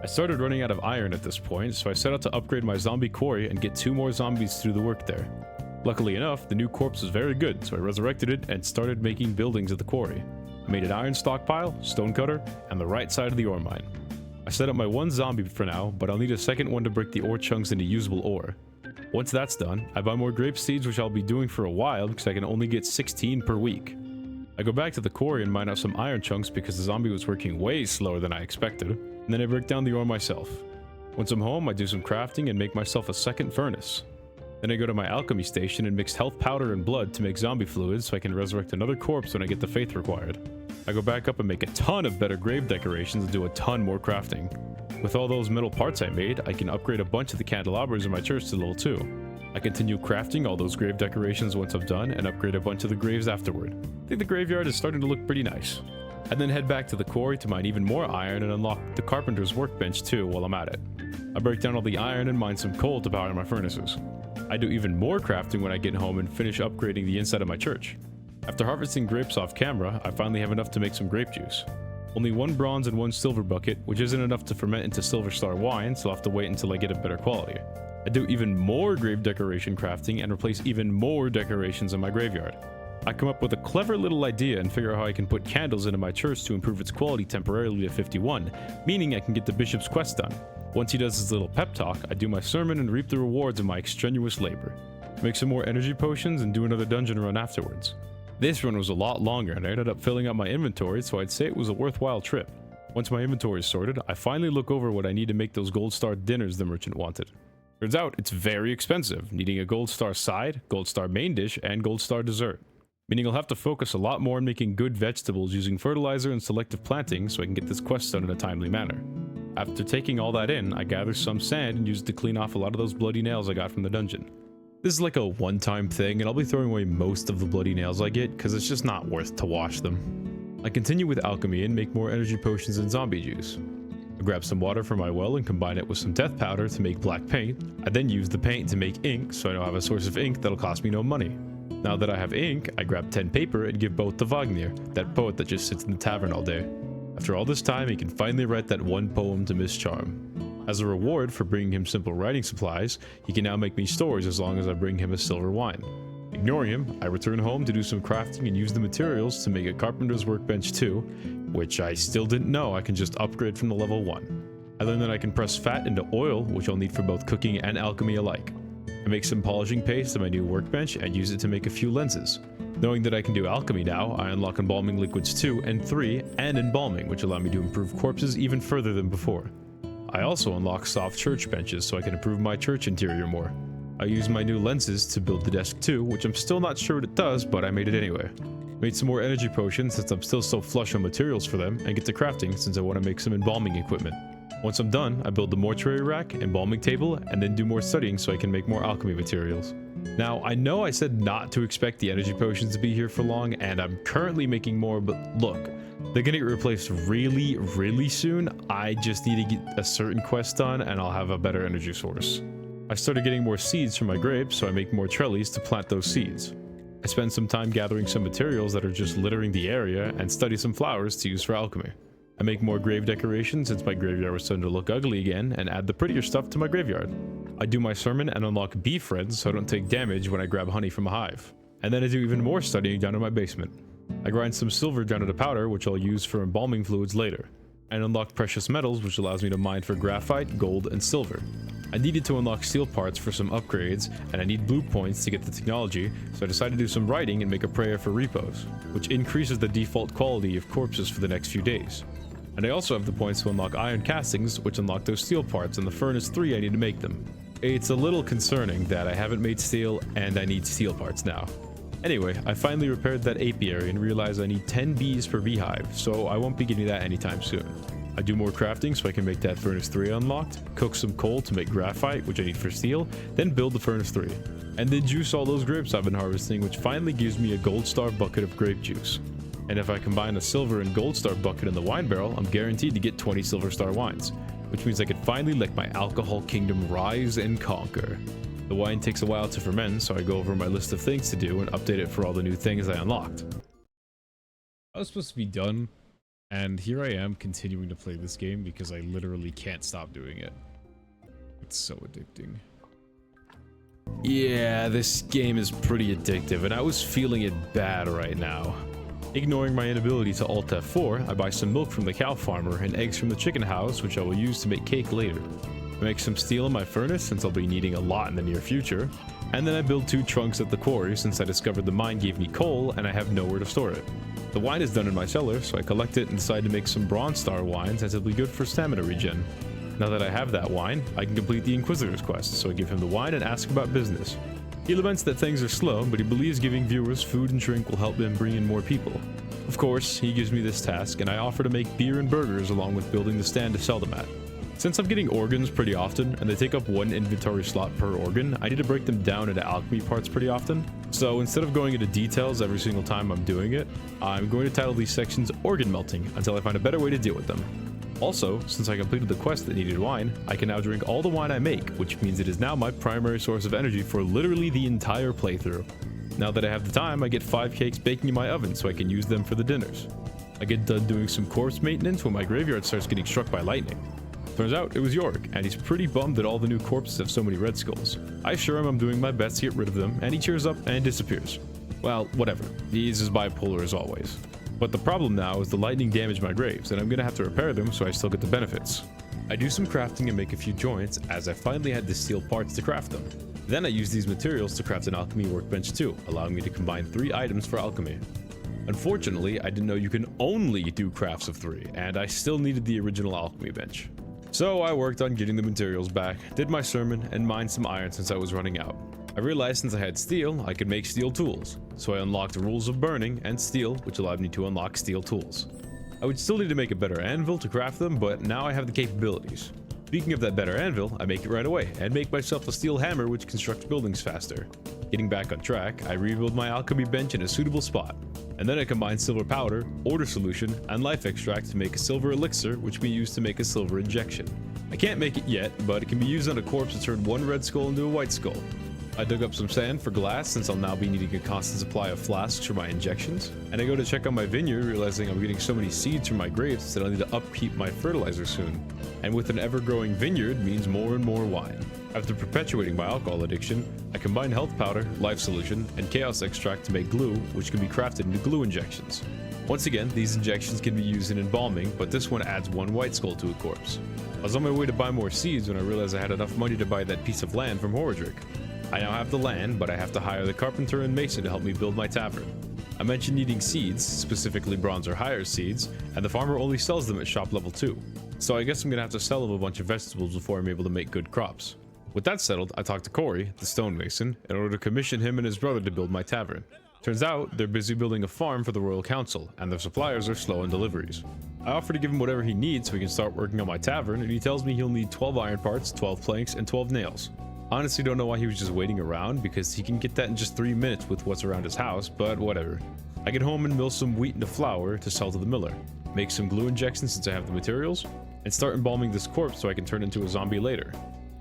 I started running out of iron at this point, so I set out to upgrade my zombie quarry and get 2 more zombies to do the work there. Luckily enough, the new corpse was very good, so I resurrected it and started making buildings at the quarry. I made an iron stockpile, stone cutter, and the right side of the ore mine. I set up my 1 zombie for now, but I'll need a second one to break the ore chunks into usable ore. Once that's done, I buy more grape seeds, which I'll be doing for a while because I can only get 16 per week. I go back to the quarry and mine out some iron chunks because the zombie was working way slower than I expected, and then I break down the ore myself. Once I'm home, I do some crafting and make myself a second furnace. Then I go to my alchemy station and mix health powder and blood to make zombie fluids so I can resurrect another corpse when I get the faith required. I go back up and make a ton of better grave decorations and do a ton more crafting. With all those metal parts I made, I can upgrade a bunch of the candelabras in my church to level 2. I continue crafting all those grave decorations once I'm done and upgrade a bunch of the graves afterward. I think the graveyard is starting to look pretty nice. I then head back to the quarry to mine even more iron and unlock the carpenter's workbench too while I'm at it. I break down all the iron and mine some coal to power my furnaces. I do even more crafting when I get home and finish upgrading the inside of my church. After harvesting grapes off camera, I finally have enough to make some grape juice. Only 1 bronze and 1 silver bucket, which isn't enough to ferment into Silver Star wine, so I'll have to wait until I get a better quality. I do even more grave decoration crafting and replace even more decorations in my graveyard. I come up with a clever little idea and figure out how I can put candles into my church to improve its quality temporarily to 51, meaning I can get the bishop's quest done. Once he does his little pep talk, I do my sermon and reap the rewards of my extraneous labor. Make some more energy potions and do another dungeon run afterwards. This run was a lot longer and I ended up filling up my inventory, so I'd say it was a worthwhile trip. Once my inventory is sorted, I finally look over what I need to make those gold star dinners the merchant wanted. Turns out it's very expensive, needing a gold star side, gold star main dish, and gold star dessert. Meaning I'll have to focus a lot more on making good vegetables using fertilizer and selective planting so I can get this quest done in a timely manner. After taking all that in, I gather some sand and use it to clean off a lot of those bloody nails I got from the dungeon. This is like a one-time thing, and I'll be throwing away most of the bloody nails I get because it's just not worth to wash them. I continue with alchemy and make more energy potions and zombie juice. I grab some water from my well and combine it with some death powder to make black paint. I then use the paint to make ink, so I now have a source of ink that'll cost me no money. Now that I have ink, I grab 10 paper and give both to Wagner, that poet that just sits in the tavern all day. After all this time, he can finally write that one poem to Miss Charm. As a reward for bringing him simple writing supplies, he can now make me stories as long as I bring him a silver wine. Ignoring him, I return home to do some crafting and use the materials to make a carpenter's workbench 2, which I still didn't know I can just upgrade from the level 1. I learned that I can press fat into oil, which I'll need for both cooking and alchemy alike. I make some polishing paste on my new workbench and use it to make a few lenses. Knowing that I can do alchemy now, I unlock embalming liquids 2 and 3 and embalming, which allow me to improve corpses even further than before. I also unlock soft church benches so I can improve my church interior more. I use my new lenses to build the desk 2, which I'm still not sure what it does, but I made it anyway. Made some more energy potions since I'm still so flush on materials for them, and get to crafting since I want to make some embalming equipment. Once I'm done, I build the mortuary rack, embalming table, and then do more studying so I can make more alchemy materials. Now, I know I said not to expect the energy potions to be here for long, and I'm currently making more, but look, they're gonna get replaced really soon. I just need to get a certain quest done, and I'll have a better energy source. I started getting more seeds from my grapes, so I make more trellis to plant those seeds. I spend some time gathering some materials that are just littering the area, and study some flowers to use for alchemy. I make more grave decorations since my graveyard was starting to look ugly again, and add the prettier stuff to my graveyard. I do my sermon and unlock bee friends so I don't take damage when I grab honey from a hive. And then I do even more studying down in my basement. I grind some silver down to powder, which I'll use for embalming fluids later. And unlock precious metals, which allows me to mine for graphite, gold, and silver. I needed to unlock steel parts for some upgrades, and I need blue points to get the technology, so I decided to do some writing and make a prayer for repos, which increases the default quality of corpses for the next few days. And I also have the points to unlock iron castings, which unlock those steel parts, and the furnace 3 I need to make them. It's a little concerning that I haven't made steel and I need steel parts now. Anyway, I finally repaired that apiary and realized I need 10 bees per beehive, so I won't be getting that anytime soon. I do more crafting so I can make that furnace 3 unlocked, cook some coal to make graphite, which I need for steel, then build the furnace 3. And then juice all those grapes I've been harvesting, which finally gives me a gold star bucket of grape juice. And if I combine a silver and gold star bucket in the wine barrel, I'm guaranteed to get 20 silver star wines, which means I can finally let my alcohol kingdom rise and conquer. The wine takes a while to ferment, so I go over my list of things to do and update it for all the new things I unlocked. I was supposed to be done, and here I am continuing to play this game because I literally can't stop doing it. It's so addicting. Yeah, this game is pretty addictive, and I was feeling it bad right now. Ignoring my inability to Alt F4, I buy some milk from the cow farmer and eggs from the chicken house, which I will use to make cake later. I make some steel in my furnace since I'll be needing a lot in the near future, and then I build 2 trunks at the quarry since I discovered the mine gave me coal and I have nowhere to store it. The wine is done in my cellar, so I collect it and decide to make some bronze star wines as it'll be good for stamina regen. Now that I have that wine, I can complete the Inquisitor's quest, so I give him the wine and ask about business. He laments that things are slow, but he believes giving viewers food and drink will help him bring in more people. Of course, he gives me this task, and I offer to make beer and burgers along with building the stand to sell them at. Since I'm getting organs pretty often, and they take up 1 inventory slot per organ, I need to break them down into alchemy parts pretty often. So instead of going into details every single time I'm doing it, I'm going to title these sections Organ Melting until I find a better way to deal with them. Also, since I completed the quest that needed wine, I can now drink all the wine I make, which means it is now my primary source of energy for literally the entire playthrough. Now that I have the time, I get 5 cakes baking in my oven so I can use them for the dinners. I get done doing some corpse maintenance when my graveyard starts getting struck by lightning. Turns out it was Yorick, and he's pretty bummed that all the new corpses have so many red skulls. I assure him I'm doing my best to get rid of them, and he cheers up and disappears. Well, whatever, he's as bipolar as always. But the problem now is the lightning damaged my graves, and I'm gonna have to repair them so I still get the benefits. I do some crafting and make a few joints, as I finally had the steel parts to craft them. Then I use these materials to craft an alchemy workbench too, allowing me to combine 3 items for alchemy. Unfortunately, I didn't know you can only do crafts of 3, and I still needed the original alchemy bench. So I worked on getting the materials back, did my sermon, and mined some iron since I was running out. I realized since I had steel, I could make steel tools, so I unlocked rules of burning and steel, which allowed me to unlock steel tools. I would still need to make a better anvil to craft them, but now I have the capabilities. Speaking of that better anvil, I make it right away, and make myself a steel hammer which constructs buildings faster. Getting back on track, I rebuild my alchemy bench in a suitable spot, and then I combine silver powder, order solution, and life extract to make a silver elixir which we use to make a silver injection. I can't make it yet, but it can be used on a corpse to turn one red skull into a white skull. I dug up some sand for glass since I'll now be needing a constant supply of flasks for my injections, and I go to check on my vineyard realizing I'm getting so many seeds from my grapes that I'll need to upkeep my fertilizer soon. And with an ever-growing vineyard means more and more wine. After perpetuating my alcohol addiction, I combine health powder, life solution, and chaos extract to make glue, which can be crafted into glue injections. Once again, these injections can be used in embalming, but this one adds one white skull to a corpse. I was on my way to buy more seeds when I realized I had enough money to buy that piece of land from Horadric. I now have the land, but I have to hire the carpenter and mason to help me build my tavern. I mentioned needing seeds, specifically bronze or higher seeds, and the farmer only sells them at shop level 2. So I guess I'm gonna have to sell him a bunch of vegetables before I'm able to make good crops. With that settled, I talked to Corey, the stonemason, in order to commission him and his brother to build my tavern. Turns out, they're busy building a farm for the Royal Council, and their suppliers are slow on deliveries. I offer to give him whatever he needs so he can start working on my tavern, and he tells me he'll need 12 iron parts, 12 planks, and 12 nails. Honestly, don't know why he was just waiting around, because he can get that in just 3 minutes with what's around his house, but whatever. I get home and mill some wheat into flour to sell to the miller, make some glue injections since I have the materials, and start embalming this corpse so I can turn into a zombie later.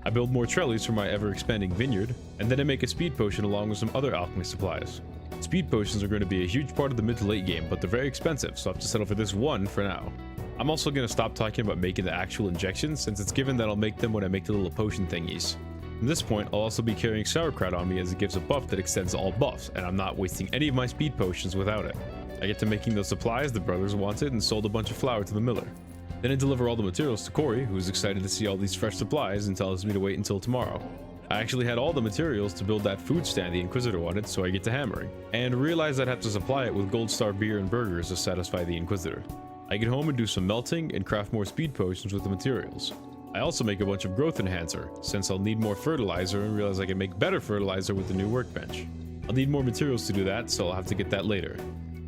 I build more trellis for my ever-expanding vineyard, and then I make a speed potion along with some other alchemy supplies. Speed potions are going to be a huge part of the mid to late game, but they're very expensive, so I have to settle for this one for now. I'm also going to stop talking about making the actual injections, since it's given that I'll make them when I make the little potion thingies. From this point, I'll also be carrying sauerkraut on me as it gives a buff that extends all buffs, and I'm not wasting any of my speed potions without it. I get to making those supplies the brothers wanted and sold a bunch of flour to the miller. Then I deliver all the materials to Corey, who's excited to see all these fresh supplies and tells me to wait until tomorrow. I actually had all the materials to build that food stand the Inquisitor wanted, so I get to hammering, and realize I'd have to supply it with Gold Star beer and burgers to satisfy the Inquisitor. I get home and do some melting and craft more speed potions with the materials. I also make a bunch of growth enhancer, since I'll need more fertilizer and realize I can make better fertilizer with the new workbench. I'll need more materials to do that, so I'll have to get that later.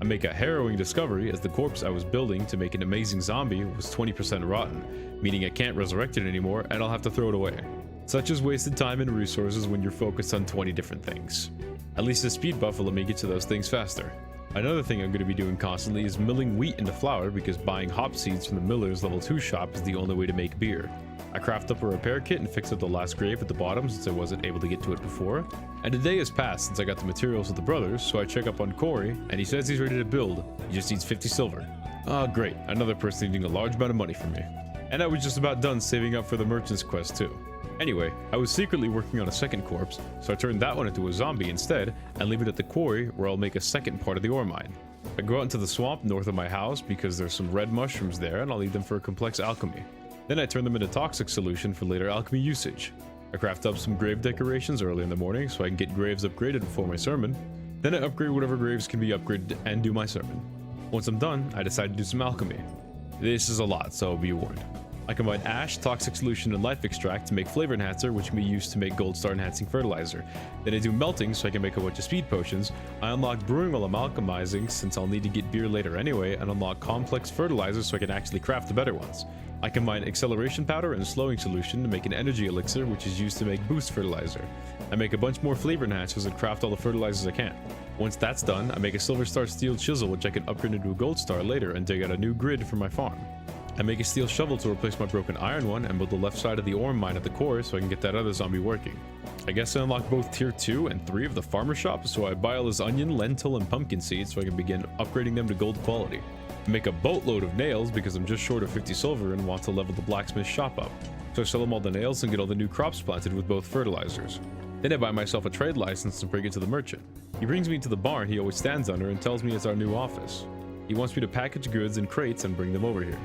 I make a harrowing discovery as the corpse I was building to make an amazing zombie was 20% rotten, meaning I can't resurrect it anymore and I'll have to throw it away. Such is wasted time and resources when you're focused on 20 different things. At least the speed buff will let me get to those things faster. Another thing I'm going to be doing constantly is milling wheat into flour because buying hop seeds from the miller's level 2 shop is the only way to make beer. I craft up a repair kit and fix up the last grave at the bottom since I wasn't able to get to it before. And a day has passed since I got the materials with the brothers, so I check up on Corey and he says he's ready to build. He just needs 50 silver. Ah, great, another person needing a large amount of money from me. And I was just about done saving up for the merchant's quest too. Anyway, I was secretly working on a second corpse, so I turned that one into a zombie instead and leave it at the quarry where I'll make a second part of the ore mine. I go out into the swamp north of my house because there's some red mushrooms there and I'll need them for a complex alchemy. Then I turn them into toxic solution for later alchemy usage. I craft up some grave decorations early in the morning so I can get graves upgraded before my sermon. Then I upgrade whatever graves can be upgraded and do my sermon. Once I'm done, I decide to do some alchemy. This is a lot, so be warned. I combine ash, toxic solution, and life extract to make flavor enhancer, which can be used to make gold star enhancing fertilizer. Then I do melting so I can make a bunch of speed potions. I unlock brewing while I'm alchemizing since I'll need to get beer later anyway, and unlock complex fertilizers so I can actually craft the better ones. I combine acceleration powder and slowing solution to make an energy elixir, which is used to make boost fertilizer. I make a bunch more flavor enhancers and craft all the fertilizers I can. Once that's done, I make a silver star steel chisel which I can upgrade into a gold star later and dig out a new grid for my farm. I make a steel shovel to replace my broken iron one and build the left side of the ore mine at the core so I can get that other zombie working. I guess I unlock both tier 2 and 3 of the farmer shop, so I buy all this onion, lentil, and pumpkin seeds so I can begin upgrading them to gold quality. I make a boatload of nails because I'm just short of 50 silver and want to level the blacksmith shop up. So I sell them all the nails and get all the new crops planted with both fertilizers. Then I buy myself a trade license and bring it to the merchant. He brings me to the barn he always stands under and tells me it's our new office. He wants me to package goods in crates and bring them over here.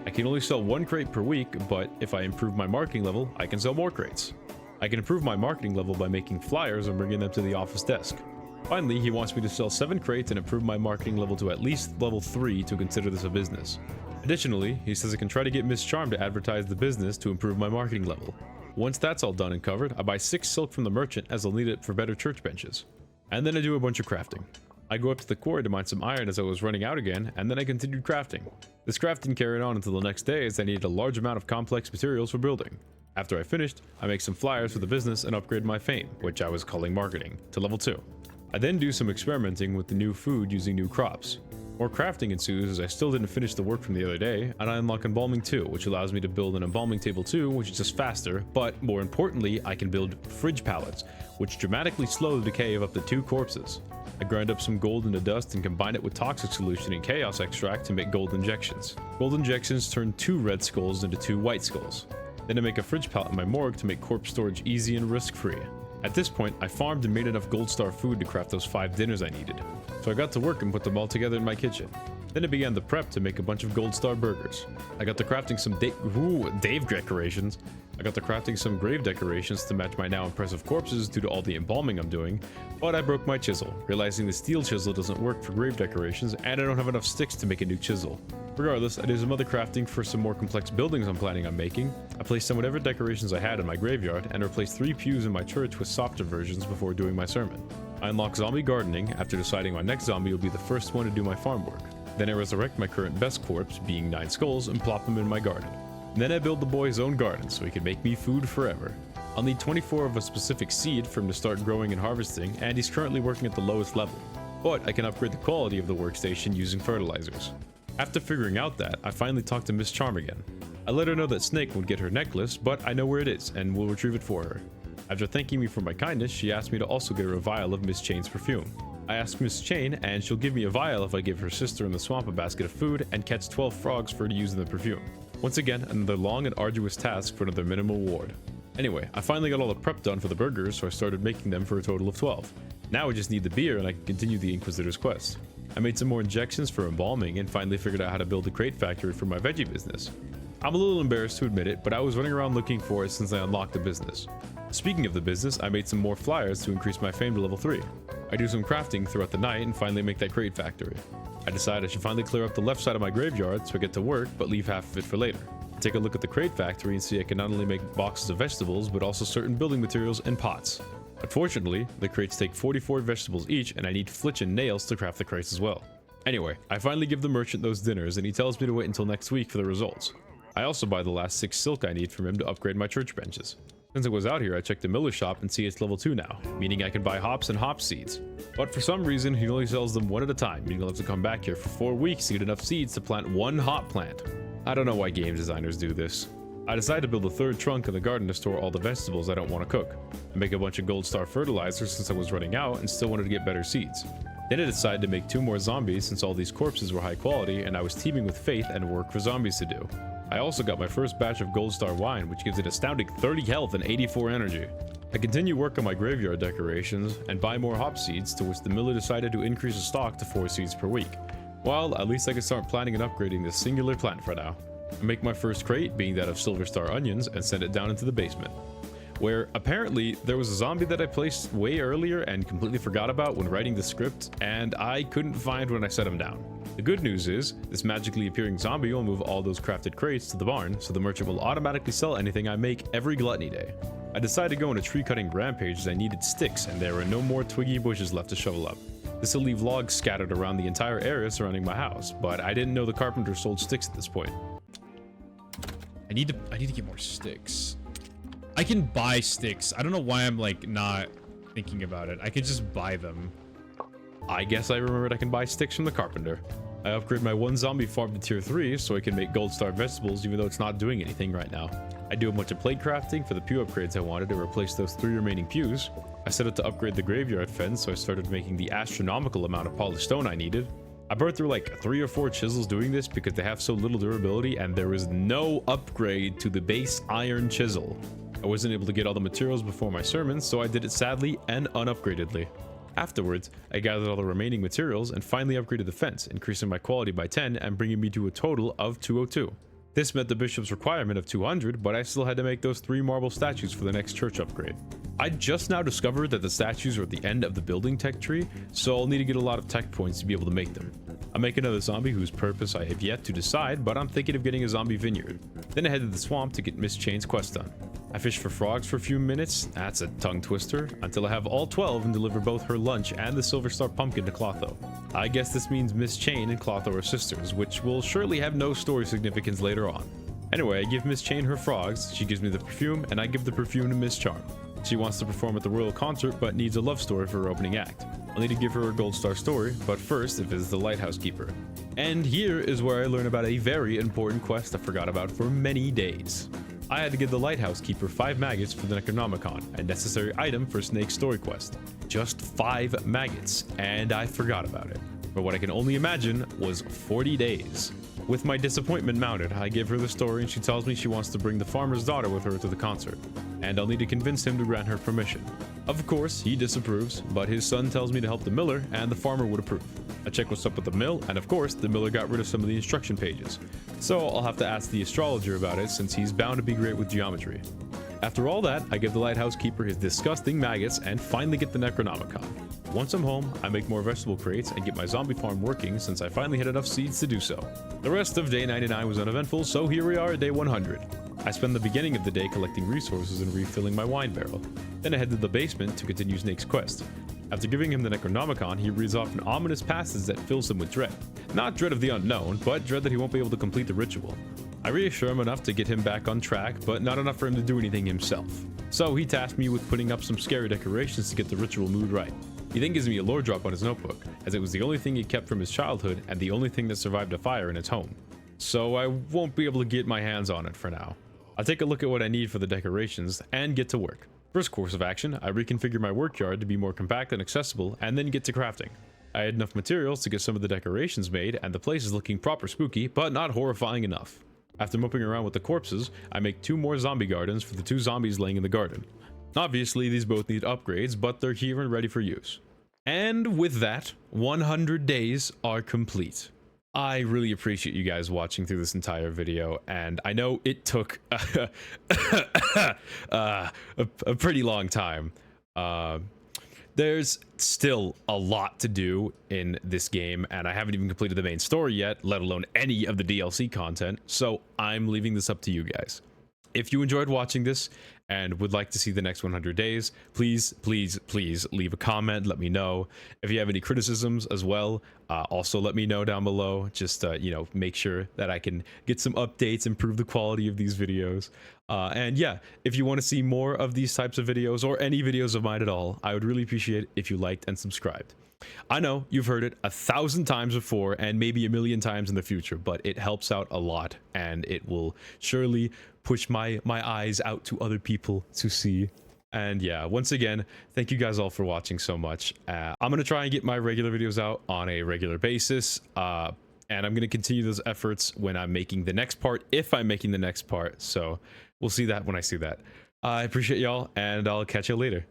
I can only sell 1 crate per week, but if I improve my marketing level, I can sell more crates. I can improve my marketing level by making flyers and bringing them to the office desk. Finally, he wants me to sell 7 crates and improve my marketing level to at least level 3 to consider this a business. Additionally, he says I can try to get Miss Charm to advertise the business to improve my marketing level. Once that's all done and covered, I buy 6 silk from the merchant as I'll need it for better church benches. And then I do a bunch of crafting. I go up to the quarry to mine some iron as I was running out again, and then I continued crafting. This crafting carried on until the next day as I needed a large amount of complex materials for building. After I finished, I make some flyers for the business and upgrade my fame, which I was calling marketing, to level 2. I then do some experimenting with the new food using new crops. More crafting ensues as I still didn't finish the work from the other day, and I unlock embalming 2, which allows me to build an embalming table 2, which is just faster, but more importantly, I can build fridge pallets, which dramatically slow the decay of up to 2 corpses. I grind up some gold into dust and combine it with toxic solution and chaos extract to make gold injections. Gold injections turn 2 red skulls into 2 white skulls. Then I make a fridge pallet in my morgue to make corpse storage easy and risk-free. At this point, I farmed and made enough gold star food to craft those 5 dinners I needed. So I got to work and put them all together in my kitchen. Then I began the prep to make a bunch of gold star burgers. I got to crafting some Dave decorations. I got to crafting some grave decorations to match my now impressive corpses due to all the embalming I'm doing, but I broke my chisel, realizing the steel chisel doesn't work for grave decorations and I don't have enough sticks to make a new chisel. Regardless, I did some other crafting for some more complex buildings I'm planning on making. I placed some whatever decorations I had in my graveyard and replaced 3 pews in my church with softer versions before doing my sermon. I unlock zombie gardening after deciding my next zombie will be the first one to do my farm work. Then I resurrect my current best corpse, being 9 skulls, and plop them in my garden. Then I build the boy's own garden so he can make me food forever. I'll need 24 of a specific seed for him to start growing and harvesting, and he's currently working at the lowest level. But I can upgrade the quality of the workstation using fertilizers. After figuring out that, I finally talked to Miss Charm again. I let her know that Snake would get her necklace, but I know where it is and will retrieve it for her. After thanking me for my kindness, she asked me to also get her a vial of Miss Chain's perfume. I asked Miss Chain, and she'll give me a vial if I give her sister in the swamp a basket of food and catch 12 frogs for her to use in the perfume. Once again, another long and arduous task for another minimal reward. Anyway, I finally got all the prep done for the burgers, so I started making them for a total of 12. Now I just need the beer and I can continue the Inquisitor's quest. I made some more injections for embalming and finally figured out how to build a crate factory for my veggie business. I'm a little embarrassed to admit it, but I was running around looking for it since I unlocked the business. Speaking of the business, I made some more flyers to increase my fame to level 3. I do some crafting throughout the night and finally make that crate factory. I decide I should finally clear up the left side of my graveyard so I get to work but leave half of it for later. I take a look at the crate factory and see I can not only make boxes of vegetables but also certain building materials and pots. Unfortunately, the crates take 44 vegetables each and I need flitch and nails to craft the crates as well. Anyway, I finally give the merchant those dinners and he tells me to wait until next week for the results. I also buy the last 6 silk I need from him to upgrade my church benches. Since I was out here, I checked the miller's shop and see it's level 2 now, meaning I can buy hops and hop seeds. But for some reason, he only sells them one at a time, meaning I'll have to come back here for 4 weeks to get enough seeds to plant 1 hop plant. I don't know why game designers do this. I decided to build a 3rd trunk in the garden to store all the vegetables I don't want to cook. I make a bunch of gold star fertilizers since I was running out and still wanted to get better seeds. Then I decided to make 2 more zombies since all these corpses were high quality and I was teeming with faith and work for zombies to do. I also got my first batch of gold star wine, which gives it astounding 30 health and 84 energy. I continue work on my graveyard decorations and buy more hop seeds, to which the miller decided to increase the stock to 4 seeds per week. Well, at least I can start planning and upgrading this singular plant for now. I make my first crate, being that of silver star onions, and send it down into the basement, where apparently there was a zombie that I placed way earlier and completely forgot about when writing the script, and I couldn't find when I set him down. The good news is, this magically appearing zombie will move all those crafted crates to the barn, so the merchant will automatically sell anything I make every gluttony day. I decided to go on a tree cutting rampage as I needed sticks and there were no more twiggy bushes left to shovel up. This will leave logs scattered around the entire area surrounding my house, but I didn't know the carpenter sold sticks at this point. I need to get more sticks. I can buy sticks. I don't know why I'm like not thinking about it. I could just buy them. I guess I remembered I can buy sticks from the carpenter. I upgrade my 1 zombie farm to tier 3 so I can make gold star vegetables even though it's not doing anything right now. I do a bunch of plate crafting for the pew upgrades I wanted to replace those 3 remaining pews. I set it to upgrade the graveyard fence, so I started making the astronomical amount of polished stone I needed. I burned through like 3 or 4 chisels doing this because they have so little durability and there is no upgrade to the base iron chisel. I wasn't able to get all the materials before my sermon, so I did it sadly and unupgradedly. Afterwards, I gathered all the remaining materials and finally upgraded the fence, increasing my quality by 10 and bringing me to a total of 202. This met the bishop's requirement of 200, but I still had to make those 3 marble statues for the next church upgrade. I just now discovered that the statues are at the end of the building tech tree, so I'll need to get a lot of tech points to be able to make them. I make another zombie whose purpose I have yet to decide, but I'm thinking of getting a zombie vineyard. Then I head to the swamp to get Miss Chain's quest done. I fish for frogs for a few minutes, that's a tongue twister, until I have all 12 and deliver both her lunch and the Silver Star pumpkin to Clotho. I guess this means Miss Chain and Clotho are sisters, which will surely have no story significance later on. Anyway, I give Miss Chain her frogs, she gives me the perfume, and I give the perfume to Miss Charm. She wants to perform at the royal concert, but needs a love story for her opening act. I'll need to give her a gold star story, but first it visits the lighthouse keeper. And here is where I learn about a very important quest I forgot about for many days. I had to give the lighthouse keeper 5 maggots for the Necronomicon, a necessary item for Snake's story quest. Just 5 maggots, and I forgot about it. For what I can only imagine was 40 days. With my disappointment mounted, I give her the story and she tells me she wants to bring the farmer's daughter with her to the concert, and I'll need to convince him to grant her permission. Of course, he disapproves, but his son tells me to help the miller and the farmer would approve. I check what's up with the mill, and of course, the miller got rid of some of the instruction pages, so I'll have to ask the astrologer about it since he's bound to be great with geometry. After all that, I give the lighthouse keeper his disgusting maggots and finally get the Necronomicon. Once I'm home, I make more vegetable crates and get my zombie farm working since I finally had enough seeds to do so. The rest of day 99 was uneventful, so here we are at day 100. I spend the beginning of the day collecting resources and refilling my wine barrel. Then I head to the basement to continue Snake's quest. After giving him the Necronomicon, he reads off an ominous passage that fills him with dread. Not dread of the unknown, but dread that he won't be able to complete the ritual. I reassure him enough to get him back on track, but not enough for him to do anything himself. So he tasked me with putting up some scary decorations to get the ritual mood right. He then gives me a lore drop on his notebook, as it was the only thing he kept from his childhood and the only thing that survived a fire in its home. So I won't be able to get my hands on it for now. I'll take a look at what I need for the decorations and get to work. First course of action, I reconfigure my workyard to be more compact and accessible, and then get to crafting. I had enough materials to get some of the decorations made, and the place is looking proper spooky, but not horrifying enough. After moping around with the corpses, I make 2 more zombie gardens for the 2 zombies laying in the garden. Obviously, these both need upgrades, but they're here and ready for use. And with that, 100 days are complete. I really appreciate you guys watching through this entire video, and I know it took a pretty long time. There's still a lot to do in this game, and I haven't even completed the main story yet, let alone any of the DLC content, so I'm leaving this up to you guys. If you enjoyed watching this and would like to see the next 100 days, please leave a comment, let me know. If you have any criticisms as well, also let me know down below. Just make sure that I can get some updates, improve the quality of these videos. And yeah, if you want to see more of these types of videos or any videos of mine at all, I would really appreciate it if you liked and subscribed. I know you've heard it 1,000 times before and maybe 1,000,000 times in the future, but it helps out a lot, and it will surely push my eyes out to other people to see. And yeah, once again, thank you guys all for watching so much. I'm gonna try and get my regular videos out on a regular basis, and I'm gonna continue those efforts when I'm making the next part, if I'm making the next part. So we'll see that when I see that. I appreciate y'all, and I'll catch you later.